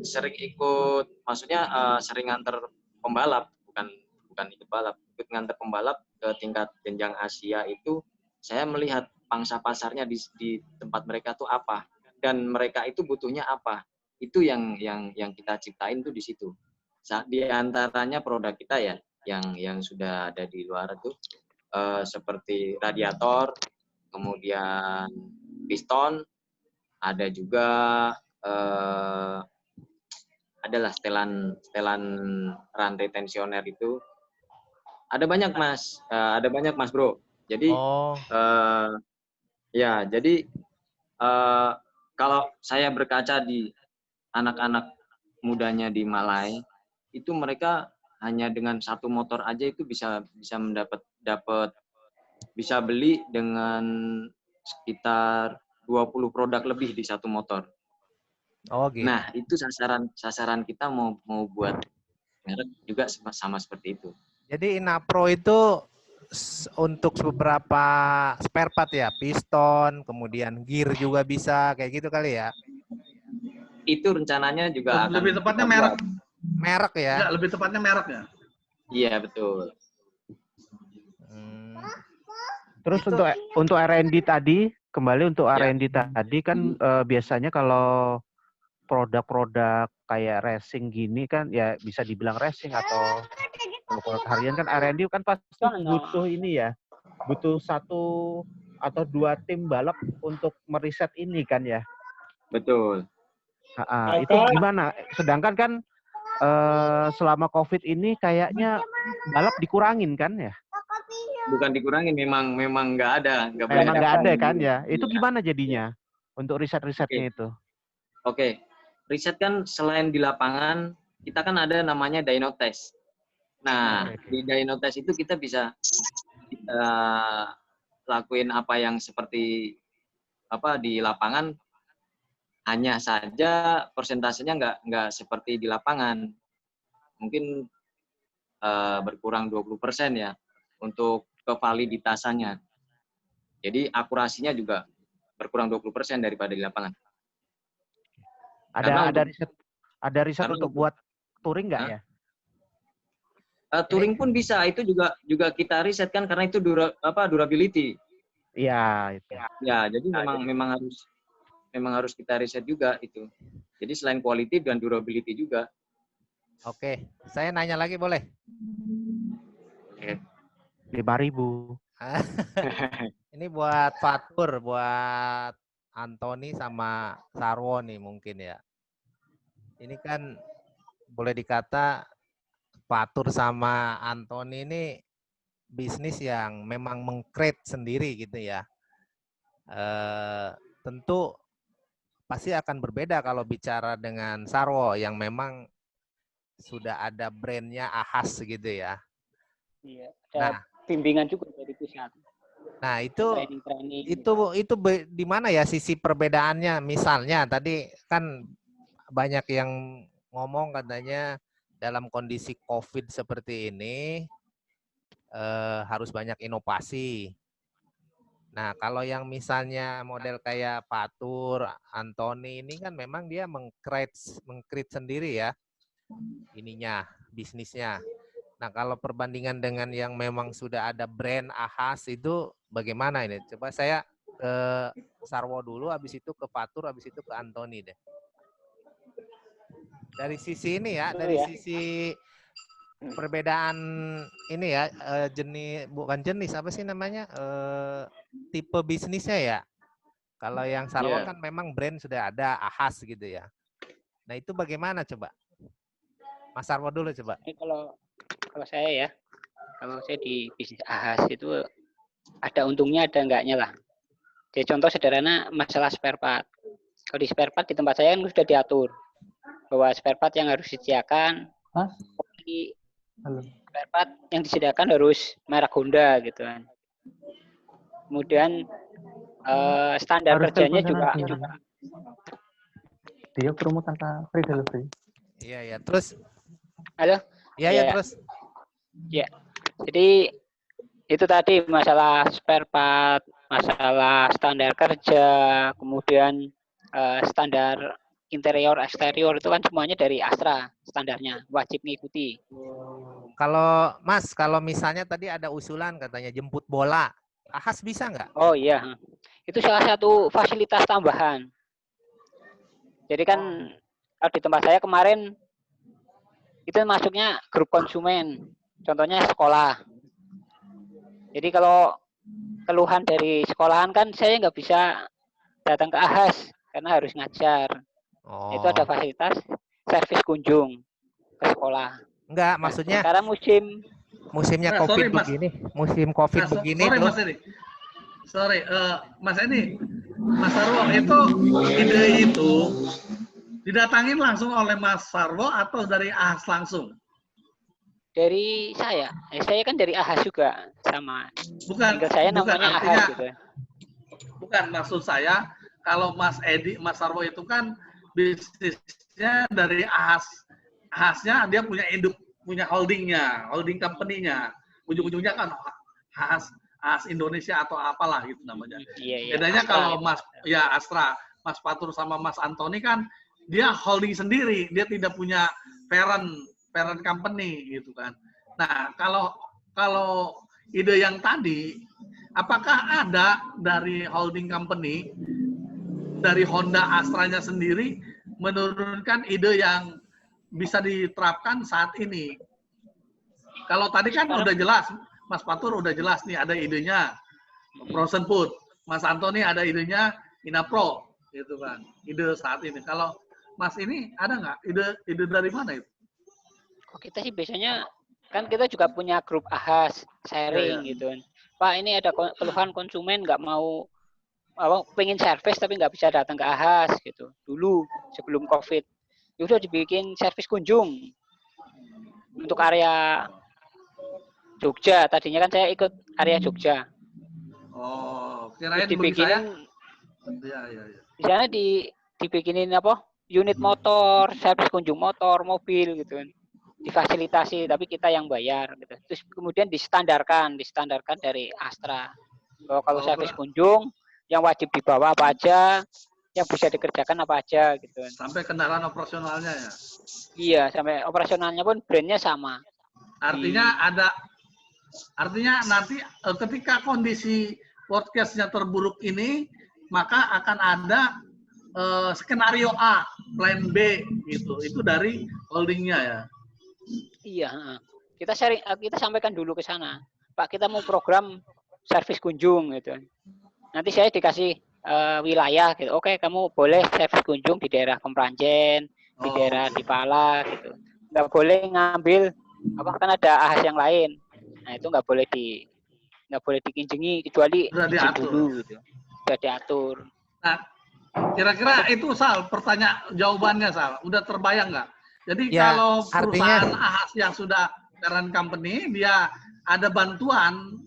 [SPEAKER 3] sering ikut, maksudnya sering nganter pembalap, bukan ikut balap, ikut nganter pembalap ke tingkat jenjang Asia itu. Saya melihat pangsa pasarnya di tempat mereka tuh apa, dan mereka itu butuhnya apa. Itu yang kita ciptain tuh di situ. Di antaranya produk kita ya, yang sudah ada di luar itu seperti radiator, kemudian piston, ada juga adalah setelan rantai tensioner itu. Ada banyak Mas Bro. Jadi ya, jadi kalau saya berkaca di anak-anak mudanya di Malai, itu mereka hanya dengan satu motor aja itu bisa bisa beli dengan sekitar 20 produk lebih di satu motor.
[SPEAKER 7] Oh gitu.
[SPEAKER 3] Nah, itu sasaran kita mau buat merek juga sama seperti itu.
[SPEAKER 7] Jadi Inapro itu untuk beberapa spare part ya, piston, kemudian gear juga bisa kayak gitu kali ya.
[SPEAKER 3] Itu rencananya juga akan
[SPEAKER 1] lebih tepatnya
[SPEAKER 3] kita
[SPEAKER 1] merek.
[SPEAKER 3] buat.
[SPEAKER 7] Merek ya.
[SPEAKER 1] Ya, lebih tepatnya merek ya.
[SPEAKER 3] Iya, betul.
[SPEAKER 4] Terus
[SPEAKER 7] Itu-
[SPEAKER 4] untuk R&D tadi, kembali untuk
[SPEAKER 3] Ya.
[SPEAKER 4] R&D tadi kan biasanya kalau produk-produk kayak racing gini kan ya bisa dibilang racing atau produk harian kan R&D kan pasti butuh ini ya, butuh 1 atau 2 tim balap untuk meriset ini kan ya.
[SPEAKER 3] Betul.
[SPEAKER 4] Itu gimana? Sedangkan kan selama COVID ini kayaknya balap dikurangin kan ya?
[SPEAKER 3] Bukan dikurangin, memang nggak ada,
[SPEAKER 4] Memang nggak ada kan
[SPEAKER 3] ya.
[SPEAKER 4] ya? Itu gimana jadinya untuk riset-risetnya itu?
[SPEAKER 3] Oke. Riset kan selain di lapangan, kita kan ada namanya dyno test. Nah, di dyno test itu kita bisa lakuin apa yang seperti di lapangan, hanya saja persentasenya nggak seperti di lapangan. Mungkin berkurang 20% ya untuk kevaliditasannya. Jadi akurasinya juga berkurang 20% daripada di lapangan.
[SPEAKER 4] Ada riset untuk buat touring nggak ya?
[SPEAKER 3] Touring pun bisa, itu juga kita riset kan karena itu durability.
[SPEAKER 4] Iya, itu.
[SPEAKER 3] Ya, jadi memang harus kita riset juga itu. Jadi selain quality dan durability juga.
[SPEAKER 7] Oke, saya nanya lagi boleh?
[SPEAKER 3] Oke.
[SPEAKER 4] 5.000.
[SPEAKER 7] Ini buat Fatur, buat Antoni sama Sarwo nih mungkin ya. Ini kan boleh dikata Fatur sama Antoni ini bisnis yang memang meng-create sendiri gitu ya. Tentu pasti akan berbeda kalau bicara dengan Sarwo yang memang sudah ada brandnya Ahas gitu ya.
[SPEAKER 5] Iya, ada bimbingan juga dari pusat.
[SPEAKER 7] Nah, itu
[SPEAKER 5] training.
[SPEAKER 7] Di mana ya sisi perbedaannya? Misalnya tadi kan banyak yang ngomong katanya dalam kondisi COVID seperti ini harus banyak inovasi. Nah, kalau yang misalnya model kayak Fatur, Antoni ini kan memang dia meng-create sendiri ya ininya, bisnisnya. Nah, kalau perbandingan dengan yang memang sudah ada brand Ahas itu bagaimana ini? Coba saya ke Sarwo dulu, habis itu ke Fatur, habis itu ke Antoni deh. Dari sisi ini ya, dari sisi perbedaan ini ya, bukan jenis, apa sih namanya? Tipe bisnisnya ya. Kalau yang Sarwo kan memang brand sudah ada, Ahas gitu ya. Nah, itu bagaimana coba? Mas Sarwo dulu coba.
[SPEAKER 5] Kalau saya di bisnis Ahas itu ada untungnya ada enggaknya lah. Jadi contoh sederhana masalah spare part. Kalau di spare part di tempat saya kan sudah diatur bahwa spare part yang harus disediakan, spare part yang disediakan harus merek Honda gitu kan. Kemudian standar kerjanya juga.
[SPEAKER 6] Dia promo tanpa free delivery.
[SPEAKER 7] Iya. Terus?
[SPEAKER 5] Halo?
[SPEAKER 7] Iya, terus.
[SPEAKER 5] Ya, jadi itu tadi masalah spare part, masalah standar kerja, kemudian standar interior eksterior itu kan semuanya dari Astra standarnya, wajib mengikuti.
[SPEAKER 7] Kalau Mas, kalau misalnya tadi ada usulan katanya jemput bola, Ahas bisa nggak?
[SPEAKER 5] Oh iya, itu salah satu fasilitas tambahan. Jadi kan di tempat saya kemarin itu masuknya grup konsumen. Contohnya sekolah. Jadi kalau keluhan dari sekolahan kan saya nggak bisa datang ke Ahas karena harus ngajar. Itu ada fasilitas servis kunjung ke sekolah.
[SPEAKER 7] Enggak, maksudnya
[SPEAKER 5] sekarang musimnya
[SPEAKER 7] COVID begini, musim COVID begini
[SPEAKER 1] sorry,
[SPEAKER 7] terus.
[SPEAKER 1] Mas Eri. sorry, Mas Edi, Mas Sarwo, itu ide itu didatangin langsung oleh Mas Sarwo atau dari AHAS langsung?
[SPEAKER 5] Dari saya kan dari AHAS juga sama.
[SPEAKER 1] Bukan,
[SPEAKER 5] Tinggal saya
[SPEAKER 1] bukan
[SPEAKER 5] namanya
[SPEAKER 1] artinya,
[SPEAKER 5] AHAS gitu.
[SPEAKER 1] bukan maksud saya kalau Mas Edi, Mas Sarwo itu kan bisnisnya dari AHAS. AHAS-nya dia punya induk, punya holdingnya, holding company-nya. Ujung-ujungnya kan AHAS Indonesia atau apalah gitu namanya.
[SPEAKER 5] Iya,
[SPEAKER 1] Bedanya
[SPEAKER 5] Astra,
[SPEAKER 1] kalau Mas ya Astra, Mas Fatur sama Mas Antoni kan dia holding sendiri, dia tidak punya parent company gitu kan. Nah, kalau ide yang tadi, apakah ada dari holding company, dari Honda Astra-nya sendiri menurunkan ide yang bisa diterapkan saat ini? Kalau tadi kan udah jelas, Mas Fatur udah jelas nih ada idenya Frozen Food, Mas Antoni ada idenya Inapro, gitu kan. Ide saat ini. Kalau Mas ini ada nggak ide dari mana itu?
[SPEAKER 5] Kita sih biasanya kan kita juga punya grup AHAS sharing gitu. Pak, ini ada keluhan konsumen nggak mau pengen servis tapi nggak bisa datang ke AHAS gitu. Dulu sebelum COVID, udah dibikin servis kunjung untuk area Jogja. Tadinya kan saya ikut area Jogja.
[SPEAKER 1] Oh, kirain
[SPEAKER 5] dibikinin.
[SPEAKER 1] Iya.
[SPEAKER 5] Di sana dibikinin unit motor, servis kunjung motor, mobil gitu kan. Difasilitasi tapi kita yang bayar gitu. Terus kemudian distandarkan dari Astra. Bahwa kalau servis kunjung yang wajib dibawa apa aja, yang bisa dikerjakan apa aja gitu.
[SPEAKER 1] Sampai kendaraan operasionalnya ya.
[SPEAKER 5] Iya, sampai operasionalnya pun brandnya sama.
[SPEAKER 1] Artinya nanti ketika kondisi podcast-nya terburuk ini, maka akan ada skenario A, plan B gitu. Itu dari holdingnya ya.
[SPEAKER 5] Iya, kita sampaikan dulu ke sana. Pak, kita mau program servis kunjung gitu. Nanti saya dikasih wilayah gitu. Oke, kamu boleh servis kunjung di daerah Kemranjen, di daerah Dipala gitu. Nggak boleh ngambil kan ada AHAS yang lain. Nah, itu nggak boleh dikinjengi kecuali izin dulu gitu. Sudah diatur.
[SPEAKER 1] Nah, kira-kira itu Sal, jawabannya Sal, udah terbayang nggak? Jadi ya, kalau perusahaan AHAS yang sudah parent company, dia ada bantuan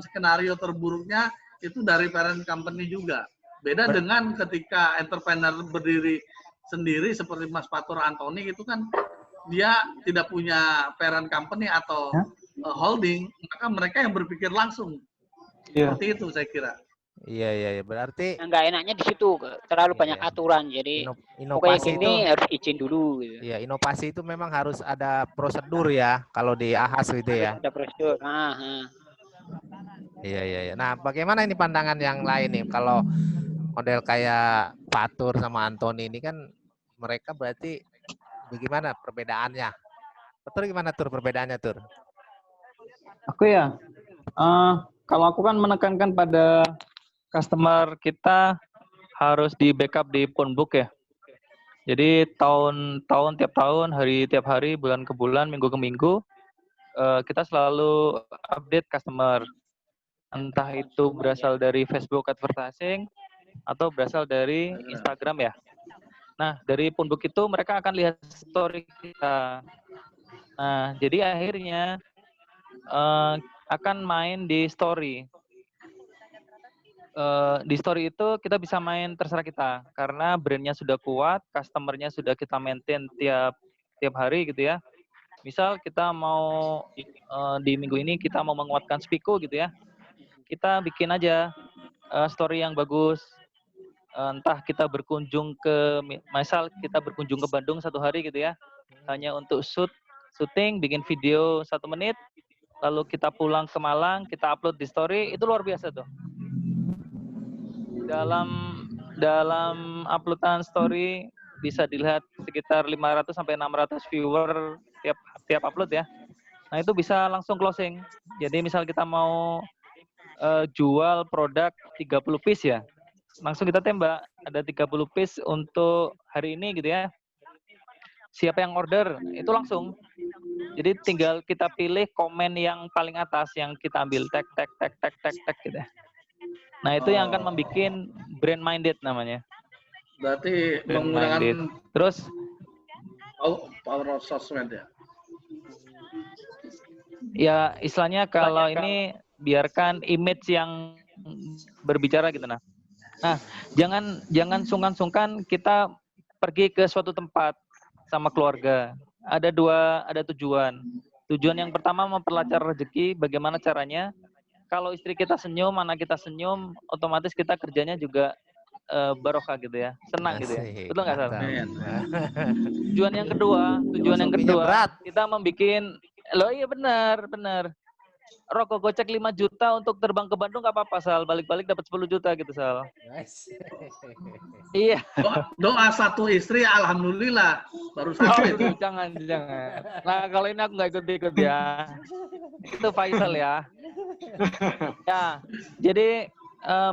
[SPEAKER 1] skenario terburuknya itu dari parent company juga. Beda dengan ketika entrepreneur berdiri sendiri seperti Mas Fatur Antoni itu kan dia tidak punya parent company atau holding, maka mereka yang berpikir langsung. Seperti itu saya kira.
[SPEAKER 7] Iya. Berarti
[SPEAKER 5] nggak enaknya di situ terlalu banyak aturan. Jadi
[SPEAKER 7] inovasi
[SPEAKER 5] ini harus izin dulu. Gitu.
[SPEAKER 7] Iya, inovasi itu memang harus ada prosedur ya kalau di AHAS gitu ya.
[SPEAKER 5] Ada prosedur.
[SPEAKER 7] Iya. Nah, bagaimana ini pandangan yang lain nih? Kalau model kayak Fatur sama Antoni ini kan mereka berarti bagaimana perbedaannya? Betul gimana Tur perbedaannya Tur?
[SPEAKER 6] Aku ya, kalau aku kan menekankan pada customer kita harus di backup di phonebook ya. Jadi tiap tahun, tiap hari, bulan ke bulan, minggu ke minggu, kita selalu update customer. Entah itu berasal dari Facebook advertising atau berasal dari Instagram ya. Nah, dari phonebook itu mereka akan lihat story kita. Nah, jadi akhirnya akan main di story. Di story itu kita bisa main terserah kita karena brandnya sudah kuat, customernya sudah kita maintain tiap hari gitu ya. Misal kita mau di minggu ini kita mau menguatkan Spiko gitu ya, kita bikin aja story yang bagus. Entah kita berkunjung misal kita berkunjung ke Bandung 1 hari gitu ya, hanya untuk syuting, bikin video 1 menit, lalu kita pulang ke Malang, kita upload di story, itu luar biasa tuh. Dalam uploadan story bisa dilihat sekitar 500 sampai 600 viewer tiap upload ya. Nah, itu bisa langsung closing. Jadi misal kita mau jual produk 30 piece ya. Langsung kita tembak, ada 30 piece untuk hari ini gitu ya. Siapa yang order, itu langsung. Jadi tinggal kita pilih komen yang paling atas yang kita ambil tag gitu ya.
[SPEAKER 2] Nah, itu yang akan membuat brand minded namanya.
[SPEAKER 1] Berarti
[SPEAKER 2] Brand
[SPEAKER 1] menggunakan
[SPEAKER 2] minded. Terus
[SPEAKER 1] power of sosmed ya.
[SPEAKER 2] ya istilahnya kalau ini biarkan image yang berbicara gitu. Nah, jangan sungkan-sungkan kita pergi ke suatu tempat sama keluarga. Ada tujuan. Tujuan yang pertama memperlancar rezeki. Bagaimana caranya? Kalau istri kita senyum, anak kita senyum, otomatis kita kerjanya juga barokah gitu ya, senang gitu ya.
[SPEAKER 7] Asik,
[SPEAKER 2] Betul nggak, Sal?
[SPEAKER 7] mantap.
[SPEAKER 2] Tujuan yang kedua,
[SPEAKER 7] Filosofinya berat.
[SPEAKER 2] kita membikin, loh iya benar. Rokok gocek 5 juta untuk terbang ke Bandung nggak apa-apa, Sal. Balik-balik dapat 10 juta gitu, Sal. Iya.
[SPEAKER 1] Doa satu istri, alhamdulillah. Baru satu itu.
[SPEAKER 2] Jangan. Nah, kalau ini aku nggak ikut ya. Itu Faisal ya. Ya, jadi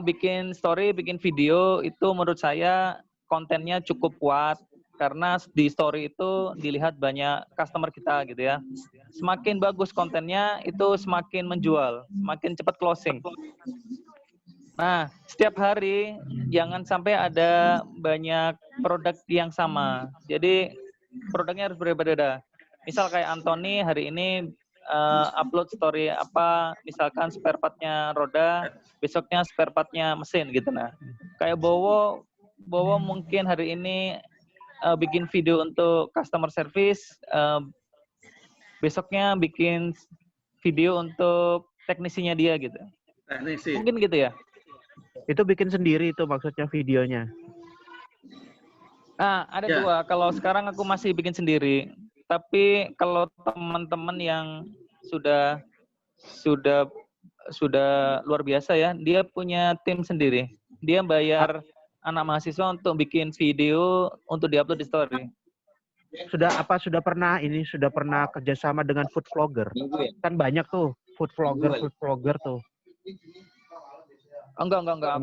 [SPEAKER 2] bikin story, bikin video itu menurut saya kontennya cukup kuat karena di story itu dilihat banyak customer kita gitu ya. Semakin bagus kontennya itu semakin menjual, semakin cepat closing. Nah, setiap hari jangan sampai ada banyak produk yang sama. Jadi produknya harus berbeda-beda. Misal kayak Anthony hari ini upload story apa, misalkan spare part-nya roda, besoknya spare part-nya mesin gitu. Nah, kayak Bowo mungkin hari ini bikin video untuk customer service, besoknya bikin video untuk teknisinya dia gitu.
[SPEAKER 1] Teknisi.
[SPEAKER 2] Mungkin gitu ya.
[SPEAKER 4] Itu bikin sendiri itu maksudnya videonya.
[SPEAKER 2] Nah, ada dua. Kalau sekarang aku masih bikin sendiri. Tapi kalau teman-teman yang sudah luar biasa ya, dia punya tim sendiri. Dia bayar anak mahasiswa untuk bikin video untuk diupload di story.
[SPEAKER 4] Sudah pernah kerjasama dengan food vlogger? Kan banyak tuh food vlogger tuh.
[SPEAKER 2] Enggak.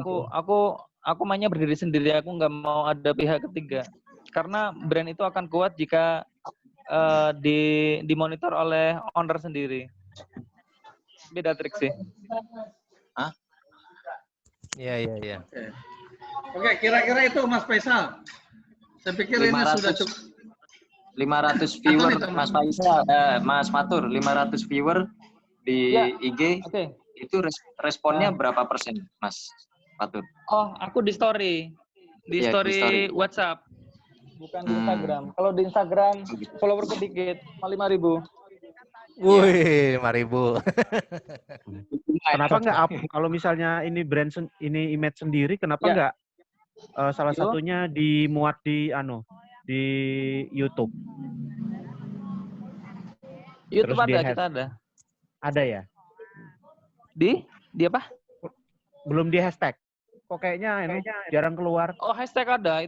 [SPEAKER 2] Aku mainnya berdiri sendiri. Aku nggak mau ada pihak ketiga. Karena brand itu akan kuat jika dimonitor oleh owner sendiri. Beda trik sih.
[SPEAKER 3] Hah?
[SPEAKER 7] Iya.
[SPEAKER 1] Oke, kira-kira itu Mas Faisal. Saya pikir 500, ini sudah cukup.
[SPEAKER 3] 500 viewer Mas Faisal, Mas Fatur, 500 viewer di IG.
[SPEAKER 2] Okay.
[SPEAKER 3] Itu responnya berapa persen, Mas Fatur?
[SPEAKER 2] Oh, aku di story. Di story WhatsApp. Bukan di Instagram. Kalau di Instagram followerku dikit, 5.000.
[SPEAKER 7] Wih, 5.000.
[SPEAKER 4] Kenapa nggak kalau misalnya ini brand ini image sendiri, kenapa nggak salah satunya dimuat di YouTube?
[SPEAKER 2] YouTube ada, kita ada.
[SPEAKER 4] Ada ya?
[SPEAKER 2] Di apa?
[SPEAKER 4] Belum di hashtag. Kok kayaknya ini jarang keluar.
[SPEAKER 2] Oh, hashtag ada.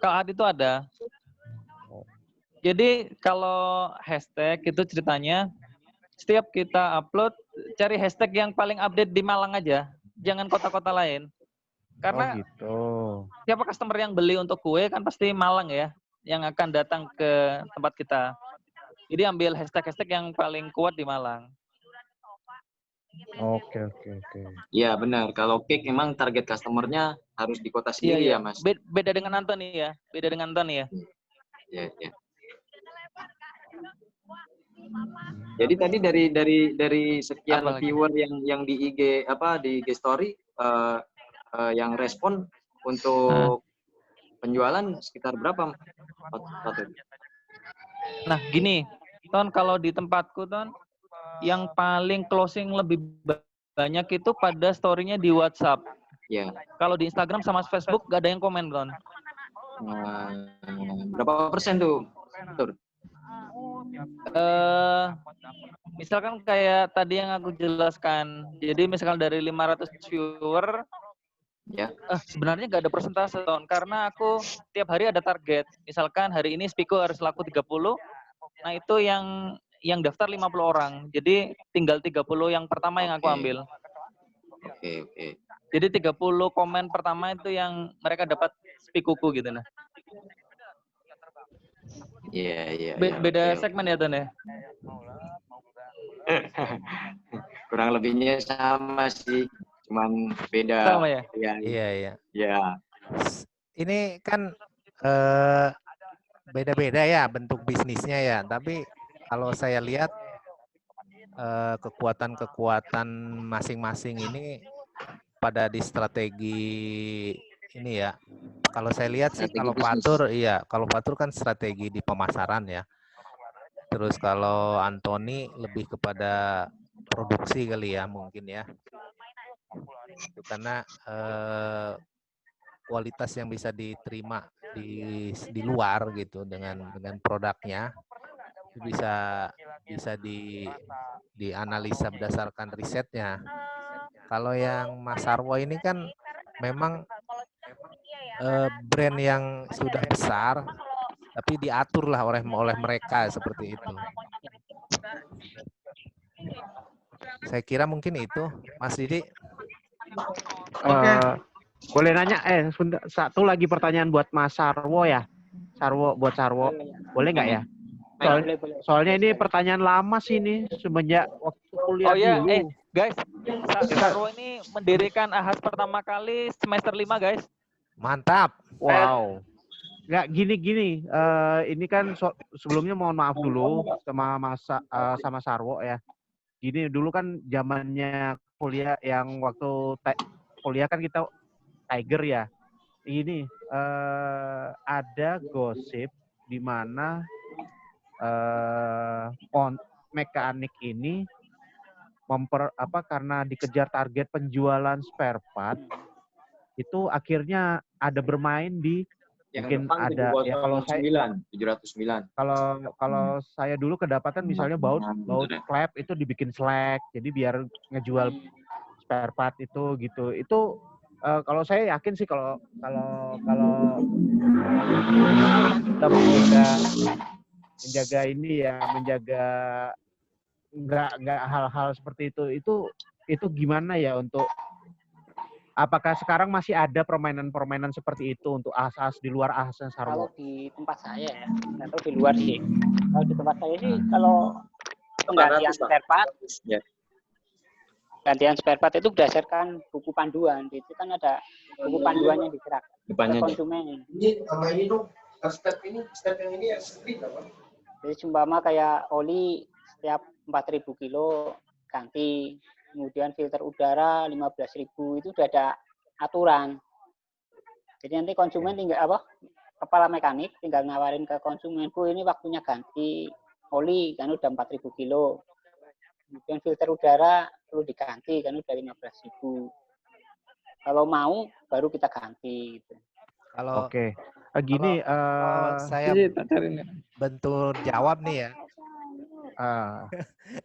[SPEAKER 2] Kalau ada itu ada. Jadi kalau hashtag itu ceritanya setiap kita upload cari hashtag yang paling update di Malang aja, jangan kota-kota lain. Karena siapa customer yang beli untuk kue kan pasti Malang ya, yang akan datang ke tempat kita. Jadi ambil hashtag yang paling kuat di Malang.
[SPEAKER 4] Oke.
[SPEAKER 3] Iya benar. Kalau cake emang target customernya harus di kota sendiri ya, Mas.
[SPEAKER 2] Beda dengan Anthony ya. Iya.
[SPEAKER 3] Jadi tadi dari sekian viewer yang di IG di IG story yang respon untuk penjualan sekitar berapa?
[SPEAKER 2] Nah, gini, Ton, kalau di tempatku Ton yang paling closing lebih banyak itu pada story-nya di WhatsApp.
[SPEAKER 3] Ya.
[SPEAKER 2] Kalau di Instagram sama Facebook gak ada yang komen, Ton.
[SPEAKER 3] Berapa persen tuh? Betul.
[SPEAKER 2] Misalkan kayak tadi yang aku jelaskan. Jadi misalkan dari 500 viewer, sebenarnya gak ada persentase, Ton. Karena aku tiap hari ada target. Misalkan hari ini Spiko harus laku 30. Nah, itu yang daftar 50 orang. Jadi tinggal 30 yang pertama yang aku ambil.
[SPEAKER 3] Oke.
[SPEAKER 2] Jadi 30 komen pertama itu yang mereka dapat spikuku gitu nah.
[SPEAKER 3] Iya.
[SPEAKER 2] Beda segmen ya, Ton ya?
[SPEAKER 3] Kurang lebihnya sama sih. cuman beda.
[SPEAKER 2] Sama ya?
[SPEAKER 3] Ya.
[SPEAKER 7] Ini kan beda-beda ya bentuk bisnisnya ya, tapi kalau saya lihat kekuatan-kekuatan masing-masing ini pada di strategi ini ya. Kalau saya lihat sih kalau Fatur kan strategi di pemasaran ya. Terus kalau Anthony lebih kepada produksi kali ya mungkin ya. Itu karena kualitas yang bisa diterima di luar gitu dengan produknya itu bisa dianalisa berdasarkan risetnya. Kalau yang Mas Sarwo ini kan memang brand yang sudah besar tapi diatur lah oleh mereka seperti itu. Saya kira mungkin itu, Mas Didi.
[SPEAKER 4] Boleh nanya? Satu lagi pertanyaan buat Mas Sarwo ya. Sarwo. Boleh nggak ya? Soalnya ini pertanyaan lama sih ini semenjak waktu kuliah dulu.
[SPEAKER 2] Guys, Sarwo ini mendirikan AHAS pertama kali semester 5, guys.
[SPEAKER 7] Mantap.
[SPEAKER 4] Wow. Nggak gini. Ini kan sebelumnya mohon maaf dulu sama Sarwo ya. Gini dulu kan zamannya kuliah yang waktu kuliah kan kita Tiger ya. Ini ada gosip di mana mekanik ini karena dikejar target penjualan spare part itu akhirnya ada bermain di
[SPEAKER 3] Yang
[SPEAKER 4] mungkin ada ya kalau saya
[SPEAKER 3] 709.
[SPEAKER 4] Kalau saya dulu kedapatan misalnya baut klep itu dibikin slack jadi biar ngejual spare part itu gitu. Itu kalau saya yakin sih kalau kita menjaga ini ya, menjaga nggak hal-hal seperti itu gimana ya untuk apakah sekarang masih ada permainan-permainan seperti itu untuk ahas-ahas di luar ahasnya Sarwo?
[SPEAKER 5] Kalau di tempat saya ya, atau di luar sih. Kalau di tempat saya sih kalau penggantian spare part, gantian spare part itu berdasarkan buku panduan. Itu kan ada buku panduannya diserahkan ke konsumen.
[SPEAKER 8] Ini sama ini dong, step yang ini yang split apa?
[SPEAKER 5] Jadi umpama kayak oli setiap 4.000 kilo ganti, kemudian filter udara 15.000 itu udah ada aturan. Jadi nanti konsumen tinggal kepala mekanik tinggal ngawarin ke konsumen, Bu ini waktunya ganti oli kan udah 4.000 kilo. Kemudian filter udara perlu diganti kan udah 15.000. Kalau mau baru kita ganti gitu.
[SPEAKER 7] Kalau
[SPEAKER 4] gini
[SPEAKER 7] saya bentuk jawab nih ya.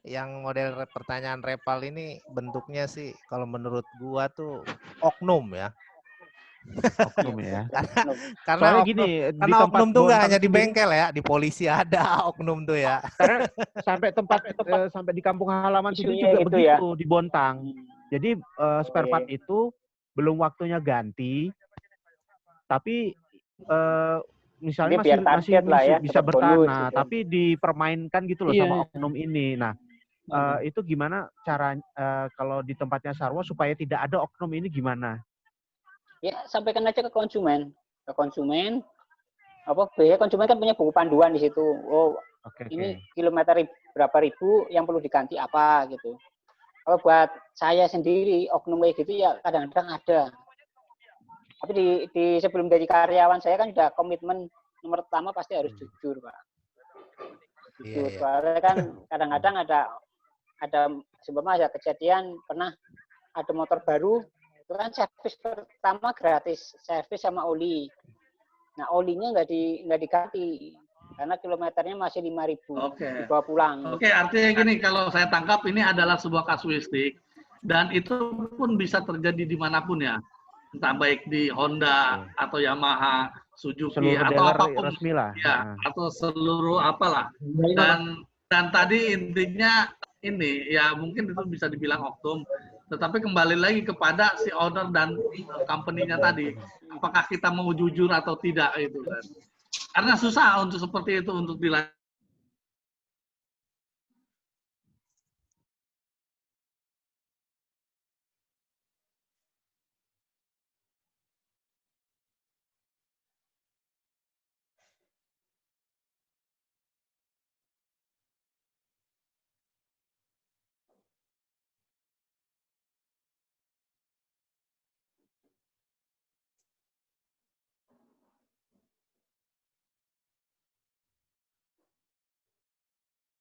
[SPEAKER 7] Yang model pertanyaan Repal ini bentuknya sih kalau menurut gua tuh oknum ya.
[SPEAKER 4] Oknum ya.
[SPEAKER 7] Karena oknum tuh nggak hanya di
[SPEAKER 4] sendiri,
[SPEAKER 7] bengkel ya, di polisi ada oknum tuh ya.
[SPEAKER 4] Karena sampai di kampung halaman sendiri juga
[SPEAKER 5] gitu
[SPEAKER 4] begitu
[SPEAKER 5] ya.
[SPEAKER 4] di Bontang. Jadi spare part itu belum waktunya ganti, tapi misalnya masih bisa bertahan,
[SPEAKER 5] gitu.
[SPEAKER 4] tapi dipermainkan gitu loh sama oknum ini. Nah, itu gimana cara kalau di tempatnya Sarwo supaya tidak ada oknum ini gimana?
[SPEAKER 5] Ya sampaikan aja ke konsumen. Konsumen kan punya buku panduan di situ. Ini kilometer berapa ribu yang perlu diganti apa gitu. Kalau buat saya sendiri oknum kayak gitu ya kadang-kadang ada. Tapi di sebelum jadi karyawan saya kan sudah komitmen nomor pertama pasti harus jujur, Pak. Jujur. Soalnya kan kadang-kadang ada sebelumnya ada kejadian pernah ada motor baru itu kan servis pertama gratis, servis sama oli. Nah, olinya nggak diganti karena kilometernya masih 5.000 dibawa pulang.
[SPEAKER 1] Artinya gini, kalau saya tangkap ini adalah sebuah kasuistik dan itu pun bisa terjadi dimanapun ya. Entah baik di Honda atau Yamaha, Suzuki atau apapun ya, atau seluruh apalah. Dan tadi intinya ini ya mungkin itu bisa dibilang oknum, tetapi kembali lagi kepada si owner dan company-nya tadi, apakah kita mau jujur atau tidak itu kan. Karena susah untuk seperti itu untuk dilakukan.